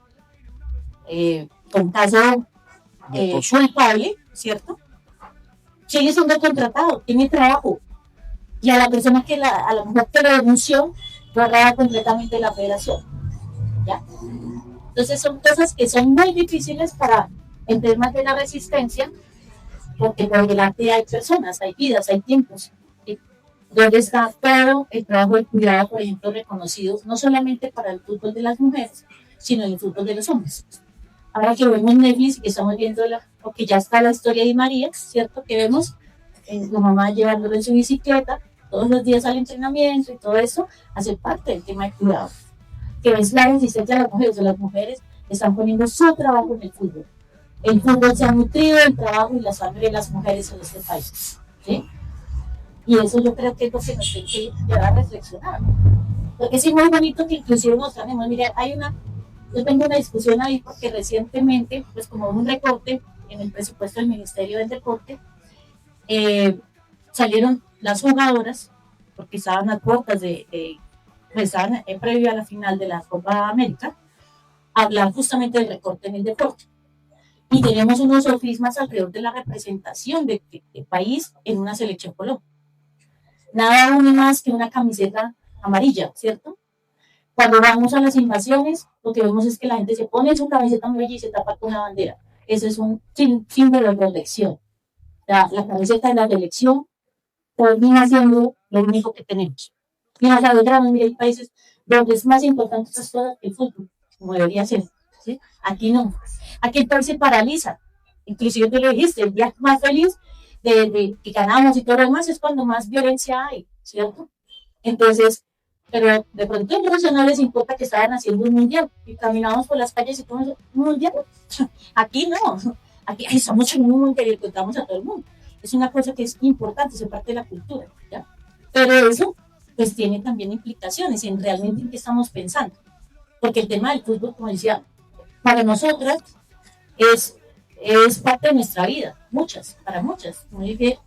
[SPEAKER 4] con caso culpable, ¿cierto? Sigue siendo contratado, tiene trabajo. Y a la persona a la mujer que lo denunció, lo arraiga completamente la federación. ¿Ya? Entonces son cosas que son muy difíciles para en temas de la resistencia, porque por delante hay personas, hay vidas, hay tiempos. ¿Sí? Donde está todo el trabajo de cuidado, por ejemplo, reconocido no solamente para el fútbol de las mujeres, sino en el fútbol de los hombres. Ahora que vemos Netflix y que estamos viendo, porque ya está la historia de María, ¿cierto? Que vemos la mamá llevándolo en su bicicleta todos los días al entrenamiento y todo eso, hace parte del tema de cuidado. Que es la resistencia de las mujeres están poniendo su trabajo en el fútbol. El fútbol se ha nutrido del trabajo y la sangre de las mujeres en este país. ¿Sí? Y eso yo creo que es lo que nos tiene que llevar a reflexionar. Porque es muy bonito que inclusive nos tenemos, mira, yo tengo una discusión ahí porque recientemente, pues como un recorte en el presupuesto del Ministerio del Deporte, salieron las jugadoras, porque estaban a puertas estaban previo a la final de la Copa América, a hablar justamente del recorte en el deporte. Y tenemos unos sofismas alrededor de la representación del país en una selección Colombia. Nada une más que una camiseta amarilla, ¿cierto? Cuando vamos a las invasiones, lo que vemos es que la gente se pone su camiseta amarilla y se tapa con una bandera. Eso es un símbolo de protección. La camiseta de la selección termina siendo lo único que tenemos. Mira, mira, hay países donde es más importante estas cosas que el fútbol, como debería ser. ¿Sí? Aquí no. Aquí el país se paraliza. Inclusive tú le dijiste, el día más feliz de que ganamos y todo lo demás es cuando más violencia hay, ¿cierto? Entonces, pero de pronto a ellos no les importa que estaban haciendo un mundial y caminamos por las calles y todo un mundial. Aquí no. Aquí estamos en un mundial y le contamos a todo el mundo. Es una cosa que es importante, es parte de la cultura, ¿ya? Pero eso, pues tiene también implicaciones en realmente en qué estamos pensando. Porque el tema del fútbol, como decía, para nosotras es parte de nuestra vida, para muchas. Muy bien,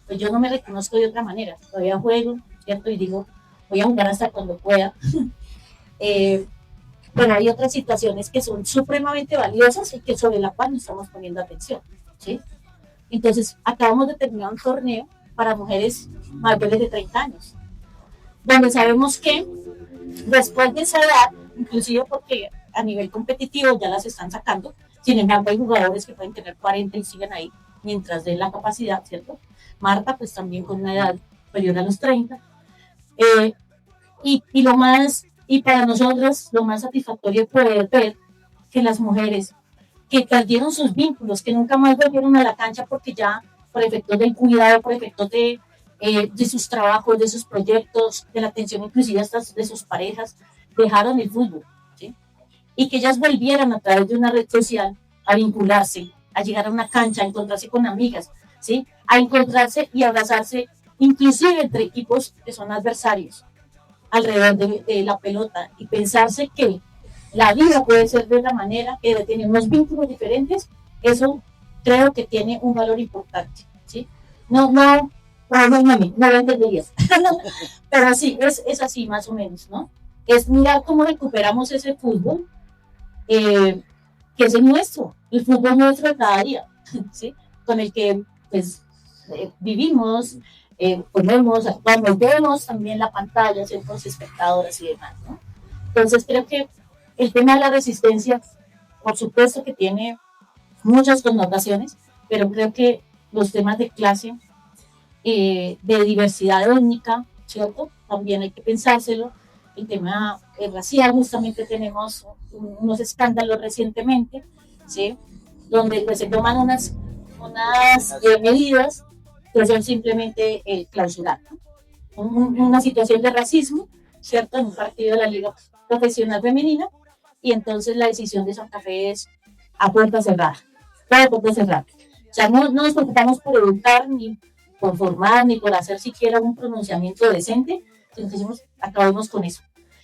[SPEAKER 4] pues yo no me reconozco de otra manera. Todavía juego, ¿cierto? Y digo, voy a jugar hasta cuando pueda. Pero hay otras situaciones que son supremamente valiosas y que sobre la cual no estamos poniendo atención, ¿sí? Entonces, acabamos de terminar un torneo para mujeres mayores de 30 años, donde sabemos que después de esa edad, inclusive porque a nivel competitivo ya las están sacando, sin embargo hay jugadores que pueden tener 40 y siguen ahí mientras den la capacidad, ¿cierto? Marta pues también con una edad superior a los 30. Y para nosotros lo más satisfactorio es poder ver que las mujeres que perdieron sus vínculos, que nunca más volvieron a la cancha porque ya por efectos del cuidado, por efectos de sus trabajos, de sus proyectos, de la atención inclusive hasta de sus parejas, dejaron el fútbol, ¿sí? Y que ellas volvieran a través de una red social a vincularse, a llegar a una cancha, a encontrarse con amigas, ¿sí? A encontrarse y abrazarse, inclusive entre equipos que son adversarios, alrededor de la pelota, y pensarse que la vida puede ser de una manera que tenemos vínculos diferentes. Eso creo que tiene un valor importante, ¿sí? No lo entenderías. Pero sí, es así más o menos, ¿no? Es mirar cómo recuperamos ese fútbol que es el nuestro, el fútbol nuestro de cada día, ¿sí? Con el que pues, vivimos, comemos, actuamos, vemos también la pantalla, somos espectadores y demás, ¿no? Entonces creo que el tema de la resistencia, por supuesto que tiene muchas connotaciones, pero creo que los temas de clase, de diversidad étnica, ¿cierto? También hay que pensárselo. El tema racial, justamente tenemos unos escándalos recientemente, ¿sí? Donde pues se toman unas medidas que son simplemente clausurar, ¿no? Una situación de racismo, ¿cierto? En un partido de la Liga Profesional Femenina, y entonces la decisión de Santa Fe es a puerta cerrada, todo a puerta cerrada. O sea, no nos preocupamos por educar, ni por formar, ni por hacer siquiera un pronunciamiento decente, entonces acabamos con eso.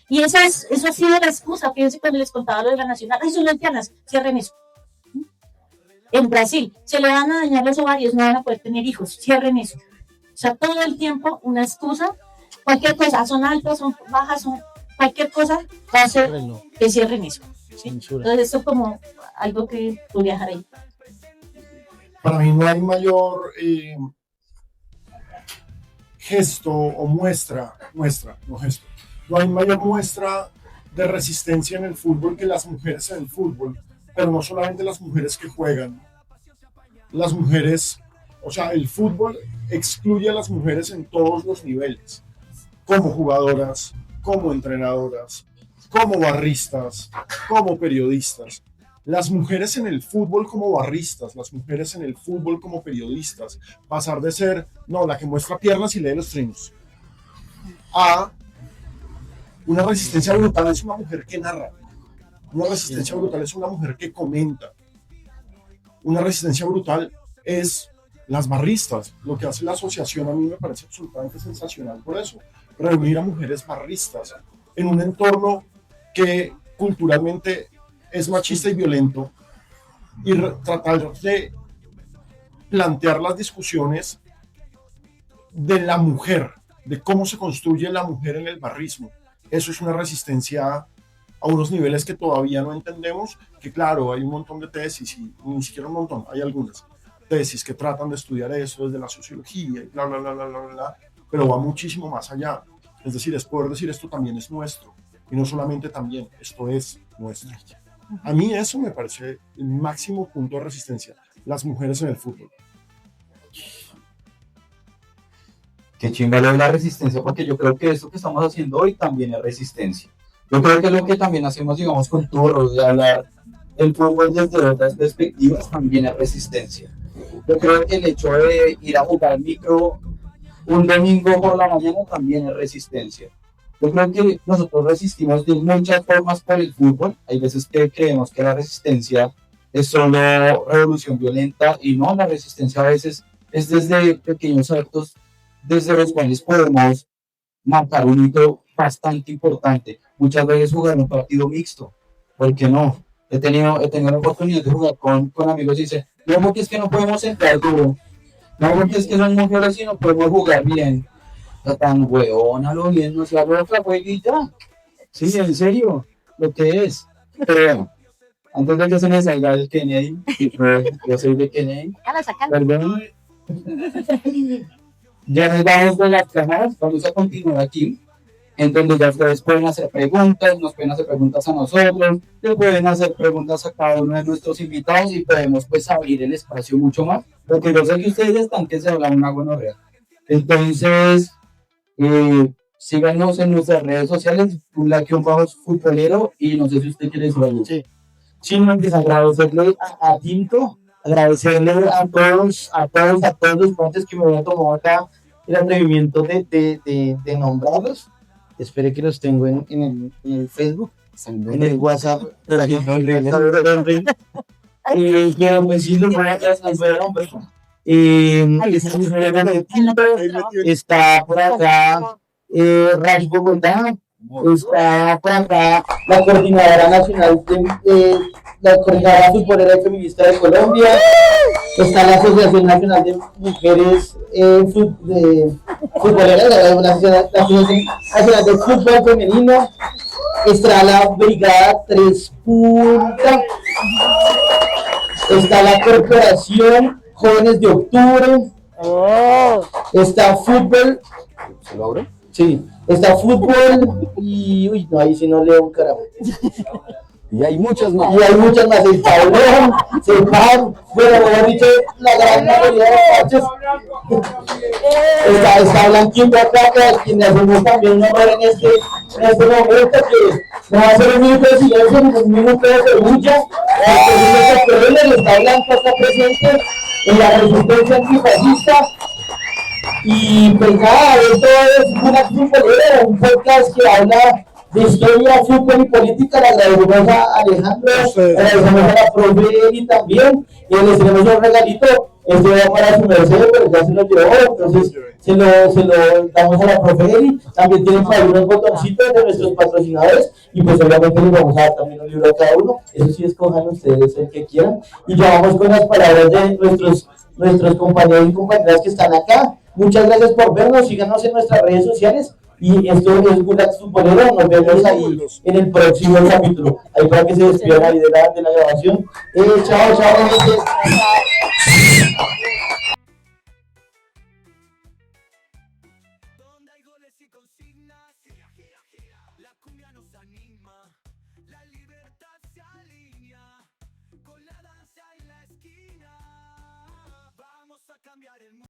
[SPEAKER 4] Y eso ha sido la excusa. Fíjense cuando les contaba lo de la Nacional, ay, son lesbianas, cierren eso. En Brasil, se le van a dañar los ovarios, no van a poder tener hijos, cierren eso. O sea, todo el tiempo una excusa, cualquier cosa, son altas, son bajas, son cualquier cosa, va a hacer que cierren eso. ¿Sí? Entonces, esto como algo que podría dejar ahí.
[SPEAKER 3] Para mí no hay mayor gesto o muestra, no gesto. No hay mayor muestra de resistencia en el fútbol que las mujeres en el fútbol, pero no solamente las mujeres que juegan. Las mujeres, o sea, el fútbol excluye a las mujeres en todos los niveles, como jugadoras, como entrenadoras, como barristas, como periodistas. Las mujeres en el fútbol como barristas, las mujeres en el fútbol como periodistas, pasar de ser, no, la que muestra piernas y lee los trinos, a una resistencia brutal es una mujer que narra, una resistencia brutal es una mujer que comenta, una resistencia brutal es las barristas. Lo que hace la asociación a mí me parece absolutamente sensacional por eso, reunir a mujeres barristas en un entorno que culturalmente es machista y violento y tratar de plantear las discusiones de la mujer, de cómo se construye la mujer en el barrismo. Eso es una resistencia a unos niveles que todavía no entendemos, que claro, hay un montón de tesis, y ni siquiera un montón, hay algunas tesis que tratan de estudiar eso desde la sociología y bla, bla, bla, bla, bla, bla, pero va muchísimo más allá. Es decir, es poder decir esto también es nuestro, y no solamente también, esto es nuestro. A mí eso me parece el máximo punto de resistencia, las mujeres en el fútbol.
[SPEAKER 2] Qué chimba lo de la resistencia, porque yo creo que esto que estamos haciendo hoy también es resistencia. Yo creo que lo que también hacemos, digamos, con Turro, de hablar el fútbol desde otras perspectivas, también es resistencia. Yo creo que el hecho de ir a jugar micro un domingo por la mañana también es resistencia. Yo creo que nosotros resistimos de muchas formas por el fútbol. Hay veces que creemos que la resistencia es solo revolución violenta, y no, la resistencia a veces es desde pequeños actos desde los cuales podemos marcar un hito bastante importante. Muchas veces jugar un partido mixto, ¿por qué no? He tenido la oportunidad de jugar con amigos y dice, no, porque es que no podemos entrar duro, no, porque es que son mujeres y no podemos jugar bien. No tan huevona, lo bien, no se habla otra jueguita. Sí, en serio, lo que es. Pero bueno, antes de que se me salga el Kennedy, yo soy de Kennedy, perdón. Ya nos vamos de las cámaras, vamos a continuar aquí, en donde ya ustedes pueden hacer preguntas, nos pueden hacer preguntas a nosotros, le pueden hacer preguntas a cada uno de nuestros invitados y podemos pues abrir el espacio mucho más, porque yo sé que ustedes están que se habla una gonorrea. Entonces, síganos en nuestras redes sociales, ¡Futbolero! Y no sé si usted quiere decir algo. Sí, no, pues agradecerle a Tinto, agradecerle a todos los ponentes que me habían tomado acá el atrevimiento de nombrarlos. Espero que los tengo en el Facebook, en el WhatsApp. Quiero decirlo, está por acá Rash Bogotá, está por acá la Coordinadora Nacional la Coordinadora Futbolera y Feminista de Colombia, está la Asociación Nacional de Mujeres Futboleras, la Asociación Nacional de Fútbol Femenino, está la Brigada 3 Punta, está la Corporación Jóvenes de Octubre, está fútbol.
[SPEAKER 1] ¿Se lo abro?
[SPEAKER 2] Sí, está fútbol y, uy, no, ahí sí no leo un carajo.
[SPEAKER 1] Y hay muchas más.
[SPEAKER 2] Y hay muchas más, el tablón, CEPAM, bueno, mejor dicho, la gran mayoría de los parches. Está Blanquín acá, a quien le hacemos también un honor en este momento, que nos va a hacer un minuto de silencio, un minuto de bulla. Está Blanco, está presente en la resistencia antifascista. Y pues nada, esto es una futbolera, un podcast que habla de historia, fútbol y política. Le agradecemos a Alejandro, le agradecemos a la profe Eli también, y les tenemos un regalito. Este va para su merced, pero ya se lo llevó, entonces se lo damos a la profe Eli. También tienen para unos botoncitos de nuestros patrocinadores, y pues obviamente les vamos a dar también un libro a cada uno. Eso sí, escojan ustedes el que quieran. Y ya vamos con las palabras de nuestros compañeros y compañeras que están acá. Muchas gracias por vernos, síganos en nuestras redes sociales. Y esto es Gulag Futbolero, nos vemos ahí en el próximo capítulo. Ahí para que se despidan ahí de la grabación. Chao, gente.
[SPEAKER 7] Donde hay goles y consignas, la cumbia nos anima, la libertad se alinea con la danza en la esquina. Vamos a cambiar el mundo.